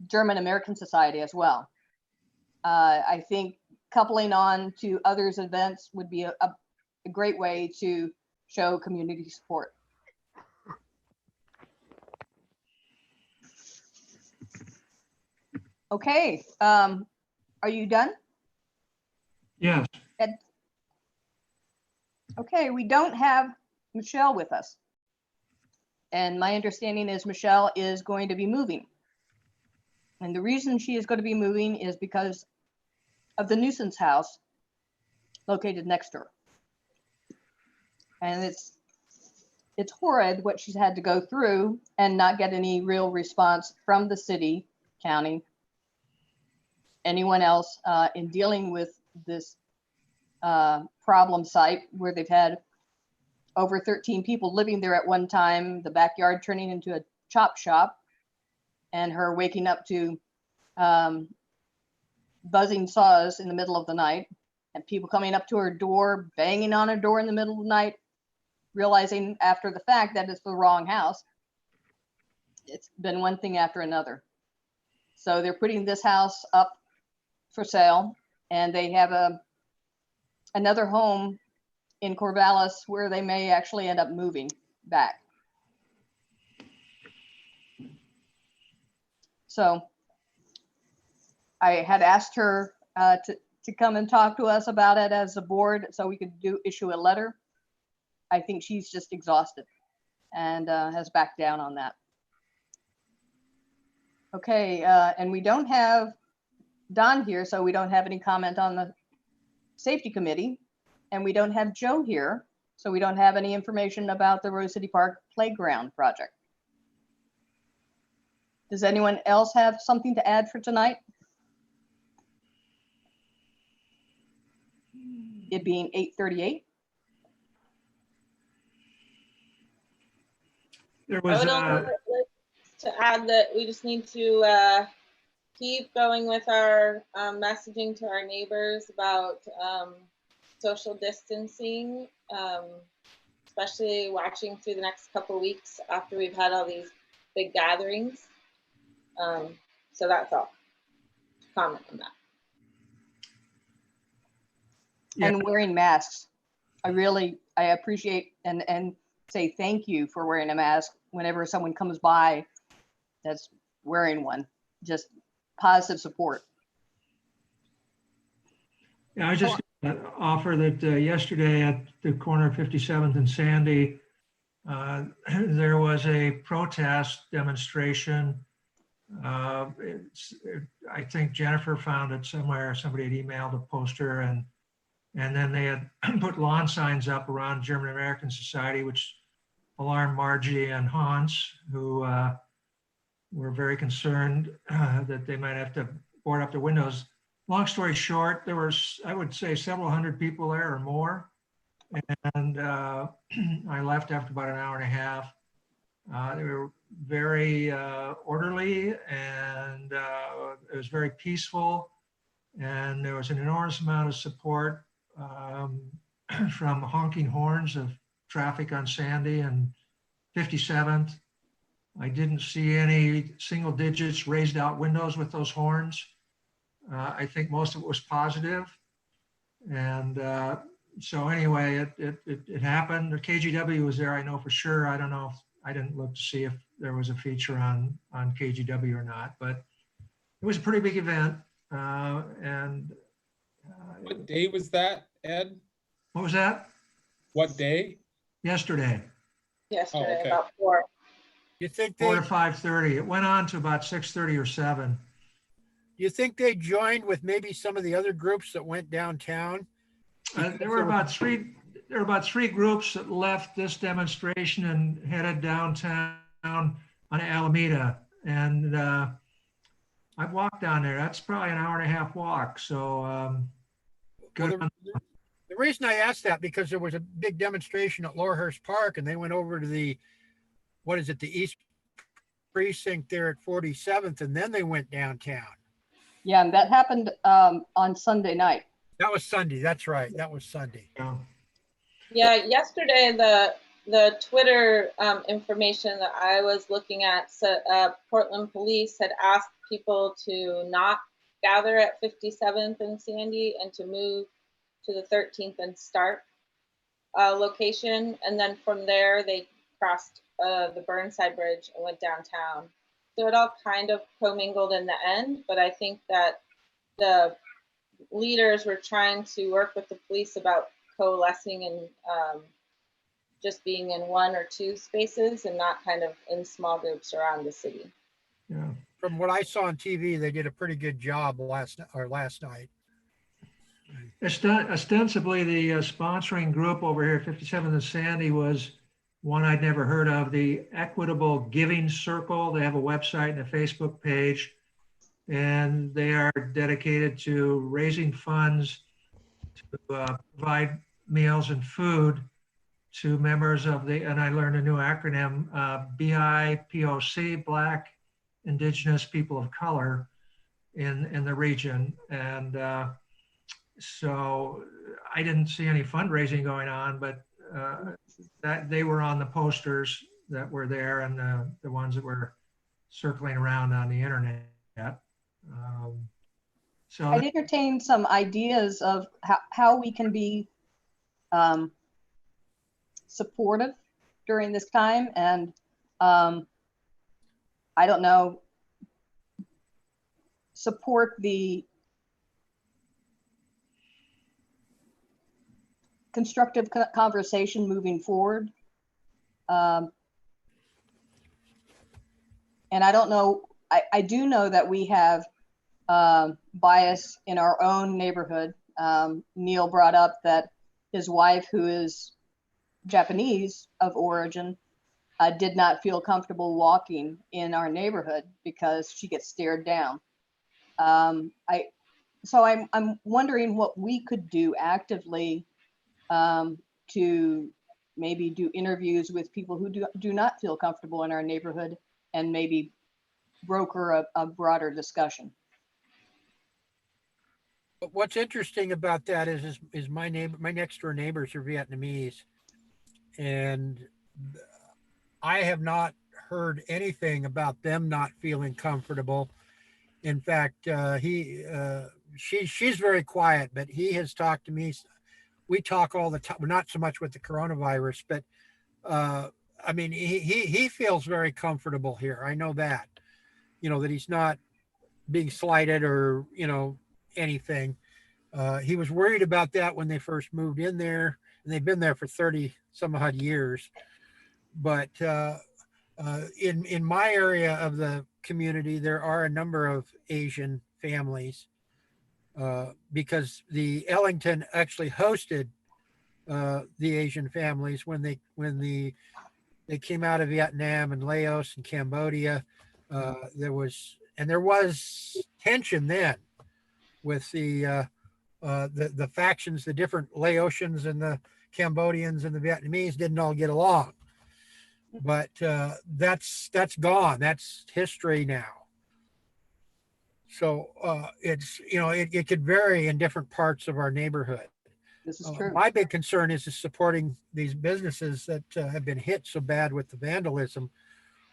German American Society as well. I think coupling on to others' events would be a great way to show community support. Okay, are you done? Yes. Okay, we don't have Michelle with us. And my understanding is Michelle is going to be moving. And the reason she is going to be moving is because of the nuisance house located next to her. And it's horrid what she's had to go through and not get any real response from the city, county, anyone else in dealing with this problem site where they've had over 13 people living there at one time, the backyard turning into a chop shop, and her waking up to buzzing saws in the middle of the night, and people coming up to her door, banging on her door in the middle of the night, realizing after the fact that it's the wrong house. It's been one thing after another. So they're putting this house up for sale, and they have another home in Corvallis where they may actually end up moving back. So I had asked her to come and talk to us about it as a board so we could issue a letter. I think she's just exhausted and has backed down on that. Okay, and we don't have Don here, so we don't have any comment on the safety committee, and we don't have Joe here, so we don't have any information about the Rose City Park playground project. Does anyone else have something to add for tonight? It being 8:38. There I was, would only like to add that we just need to keep going with our messaging to our neighbors about social distancing, especially watching through the next couple weeks after we've had all these big gatherings. So that's all. Comment on that. Yeah. And wearing masks. I appreciate and say thank you for wearing a mask whenever someone comes by that's wearing one. Just positive support. yeah, I just offer that yesterday at the corner of 57th and Sandy, there was a protest demonstration. I think Jennifer found it somewhere. Somebody had emailed a poster, and then they had put lawn signs up around German American Society, which alarmed Margie and Hans, who were very concerned that they might have to board up the windows. Long story short, there were, I would say, several hundred people there or more. And I left after about an hour and a half. They were very orderly, and it was very peaceful. And there was an enormous amount of support from honking horns of traffic on Sandy and 57th. I didn't see any single digits raised out windows with those horns. I think most of it was positive. And so anyway, it happened. The KGW was there, I know for sure. I don't know if, I didn't look to see if there was a feature on KGW or not, but it was a pretty big event. What day was that, Ed? What was that? What day? Yesterday, Yesterday, okay. about 4. You think 4 they, to 5:30. It went on to about 6:30 or 7. you think they joined with maybe some of the other groups that went downtown? There were about three groups that left this demonstration and headed downtown on Alameda. And I've walked down there. That's probably an hour and a half walk. So good. Well, the reason I asked that, because there was a big demonstration at Laurelhurst Park, and they went over to the, what is it, the East Precinct there at 47th, and then they went downtown. Yeah, and that happened on Sunday night. That was Sunday. That's right. That was Sunday. Yeah, yesterday the Twitter information that I was looking at, Portland Police had asked people to not gather at 57th and Sandy and to move to the 13th and Stark location, and then from there they crossed the Burnside Bridge and went downtown. So it all kind of commingled in the end, but I think that the leaders were trying to work with the police about coalescing and just being in 1 or 2 spaces and not kind of in small groups around the city. Yeah. From what I saw on TV, they did a pretty good job last night. Ostensibly, the sponsoring group over here at 57th and Sandy was one I'd never heard of, the Equitable Giving Circle. They have a website and a Facebook page, and they are dedicated to raising funds to provide meals and food to members of the, and I learned a new acronym, BIPOC, Black, Indigenous People of Color in the region. And so I didn't see any fundraising going on, but that they were on the posters that were there and the ones that were circling around on the internet. So I'd entertain some ideas of how we can be supportive during this time. And I don't know, support the constructive conversation moving forward. And I don't know, I do know that we have bias in our own neighborhood. Neil brought up that his wife, who is Japanese of origin, did not feel comfortable walking in our neighborhood because she gets stared down. So I'm wondering what we could do actively to maybe do interviews with people who do not feel comfortable in our neighborhood and maybe broker a broader discussion. But what's interesting about that is my next door neighbors are Vietnamese, and I have not heard anything about them not feeling comfortable. In fact, she's very quiet, but he has talked to me. We talk all the time, not so much with the coronavirus, but I mean, he feels very comfortable here. I know that, that he's not being slighted or, anything. He was worried about that when they first moved in there, and they've been there for 30 some odd years. But in my area of the community, there are a number of Asian families because the Ellington actually hosted the Asian families when they came out of Vietnam and Laos and Cambodia. There was tension then with the factions, the different Laotians and the Cambodians and the Vietnamese didn't all get along. But that's gone. That's history now. So it's, it could vary in different parts of our neighborhood. This is true. My big concern is supporting these businesses that have been hit so bad with the vandalism,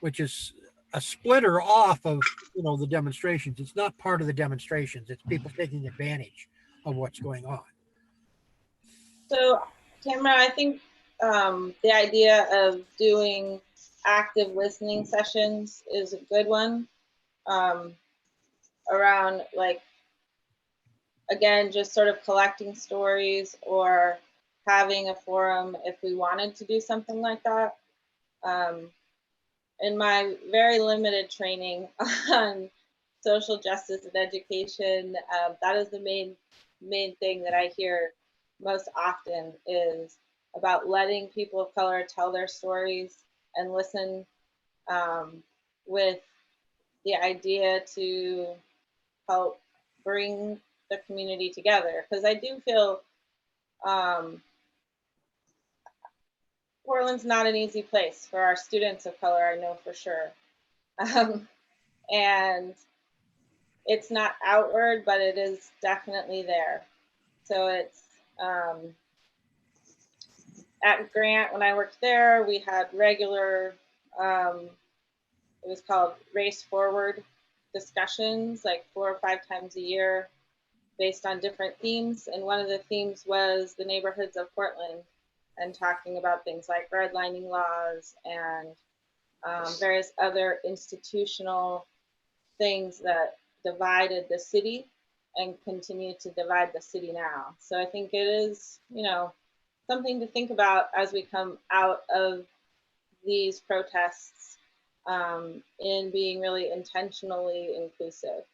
which is a splitter off of, the demonstrations. It's not part of the demonstrations. It's people taking advantage of what's going on. So, Tamara, I think the idea of doing active listening sessions is a good one. Around, like, again, just sort of collecting stories or having a forum if we wanted to do something like that. In my very limited training on social justice and education, that is the main thing that I hear most often is about letting people of color tell their stories and listen with the idea to help bring the community together. Because I do feel Portland's not an easy place for our students of color, I know for sure. And it's not outward, but it is definitely there. So it's at Grant, when I worked there, we had regular, it was called Race Forward discussions, like 4 or 5 times a year based on different themes. And one of the themes was the neighborhoods of Portland and talking about things like redlining laws and various other institutional things that divided the city and continue to divide the city now. So I think it is, something to think about as we come out of these protests in being really intentionally inclusive.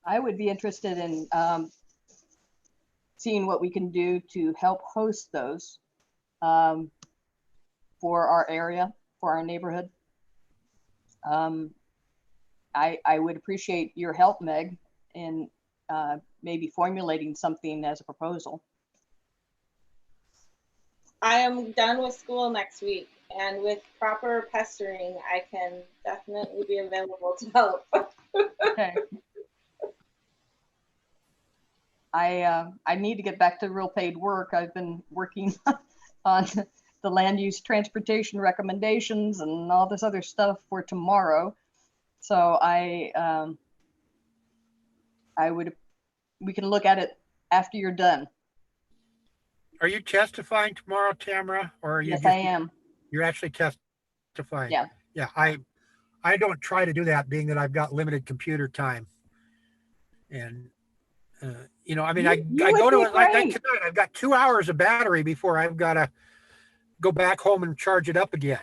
I would be interested in seeing what we can do to help host those for our area, for our neighborhood. I would appreciate your help, Meg, in maybe formulating something as a proposal. I am done with school next week, and with proper pestering, I can definitely be available to help. Okay. I need to get back to real paid work. I've been working on the land use transportation recommendations and all this other stuff for tomorrow. So we can look at it after you're done. Are you testifying tomorrow, Tamara, or are you? Yes, I am. You're actually testifying. Yeah. Yeah. I don't try to do that, being that I've got limited computer time, and I mean, I go to it like tonight. I've got 2 hours of battery before I've got to go back home and charge it up again.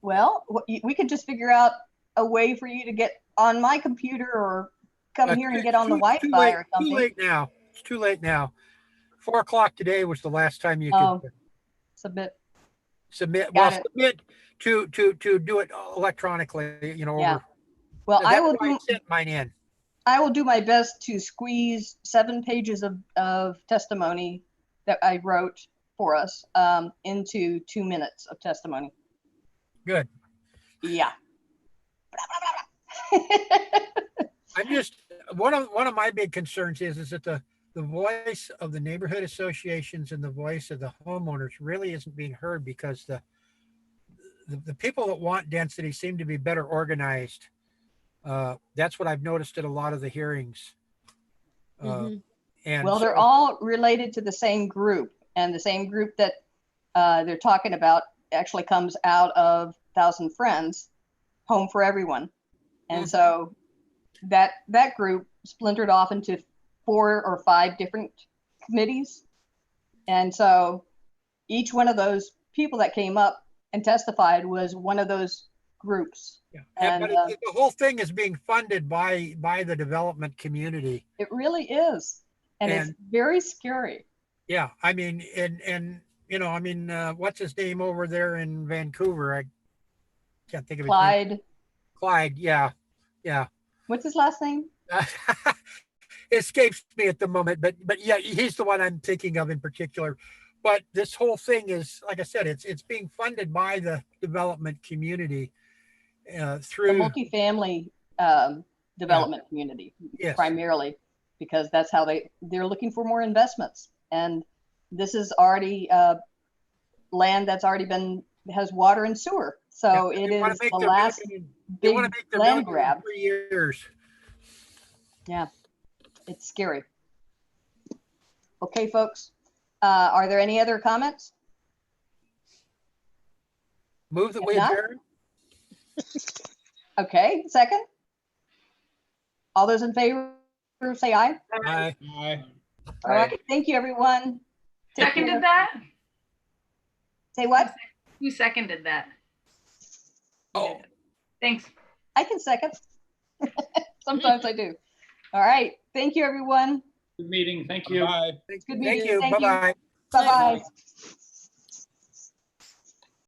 Well, we could just figure out a way for you to get on my computer or come here and get on the Wi-Fi or Too something. late now. It's too late now. 4 o'clock today was the last time you Oh, could submit. submit. Got Well, it. submit to do it electronically. You know, Yeah. over. Well, That's I will why do. I sent mine in. I will do my best to squeeze 7 pages of testimony that I wrote for us into 2 minutes of testimony. Good. Yeah. I'm just one of my big concerns is that the voice of the neighborhood associations and the voice of the homeowners really isn't being heard, because the people that want density seem to be better organized. That's what I've noticed at a lot of the hearings. Mhm. And Well, they're so- all related to the same group, and the same group that they're talking about actually comes out of Thousand Friends, Home for Everyone. And so that group splintered off into 4 or 5 different committees. And so each one of those people that came up and testified was one of those groups. Yeah. And But the whole thing is being funded by the development community. it really is. And it's very scary. Yeah, I mean, and you know, I mean, what's his name over there in Vancouver? I can't think of his name. Clyde, Clyde, yeah. what's his last name? Escapes me at the moment, but yeah, he's the one I'm thinking of in particular. But this whole thing is, like I said, it's being funded by the development community The through. multifamily development community, Yes. primarily, because that's how they're looking for more investments. And this is already land that's already has water and sewer. So Yeah, it they wanna is make the their last they big want to make their land million in grab. 3 years. Yeah, it's scary. Okay, folks, are there any other comments? Move that If we not- adjourn. Okay, second. All those in favor, say aye. Aye. Aye. All right, thank you, everyone. Take care. Seconded that? Say what? Who seconded that? Oh. Thanks. I can second. Sometimes I do. All right, thank you, everyone. Good meeting. Thank you. Bye. Good Thank meeting. you. Thank you. Bye-bye. Bye-bye.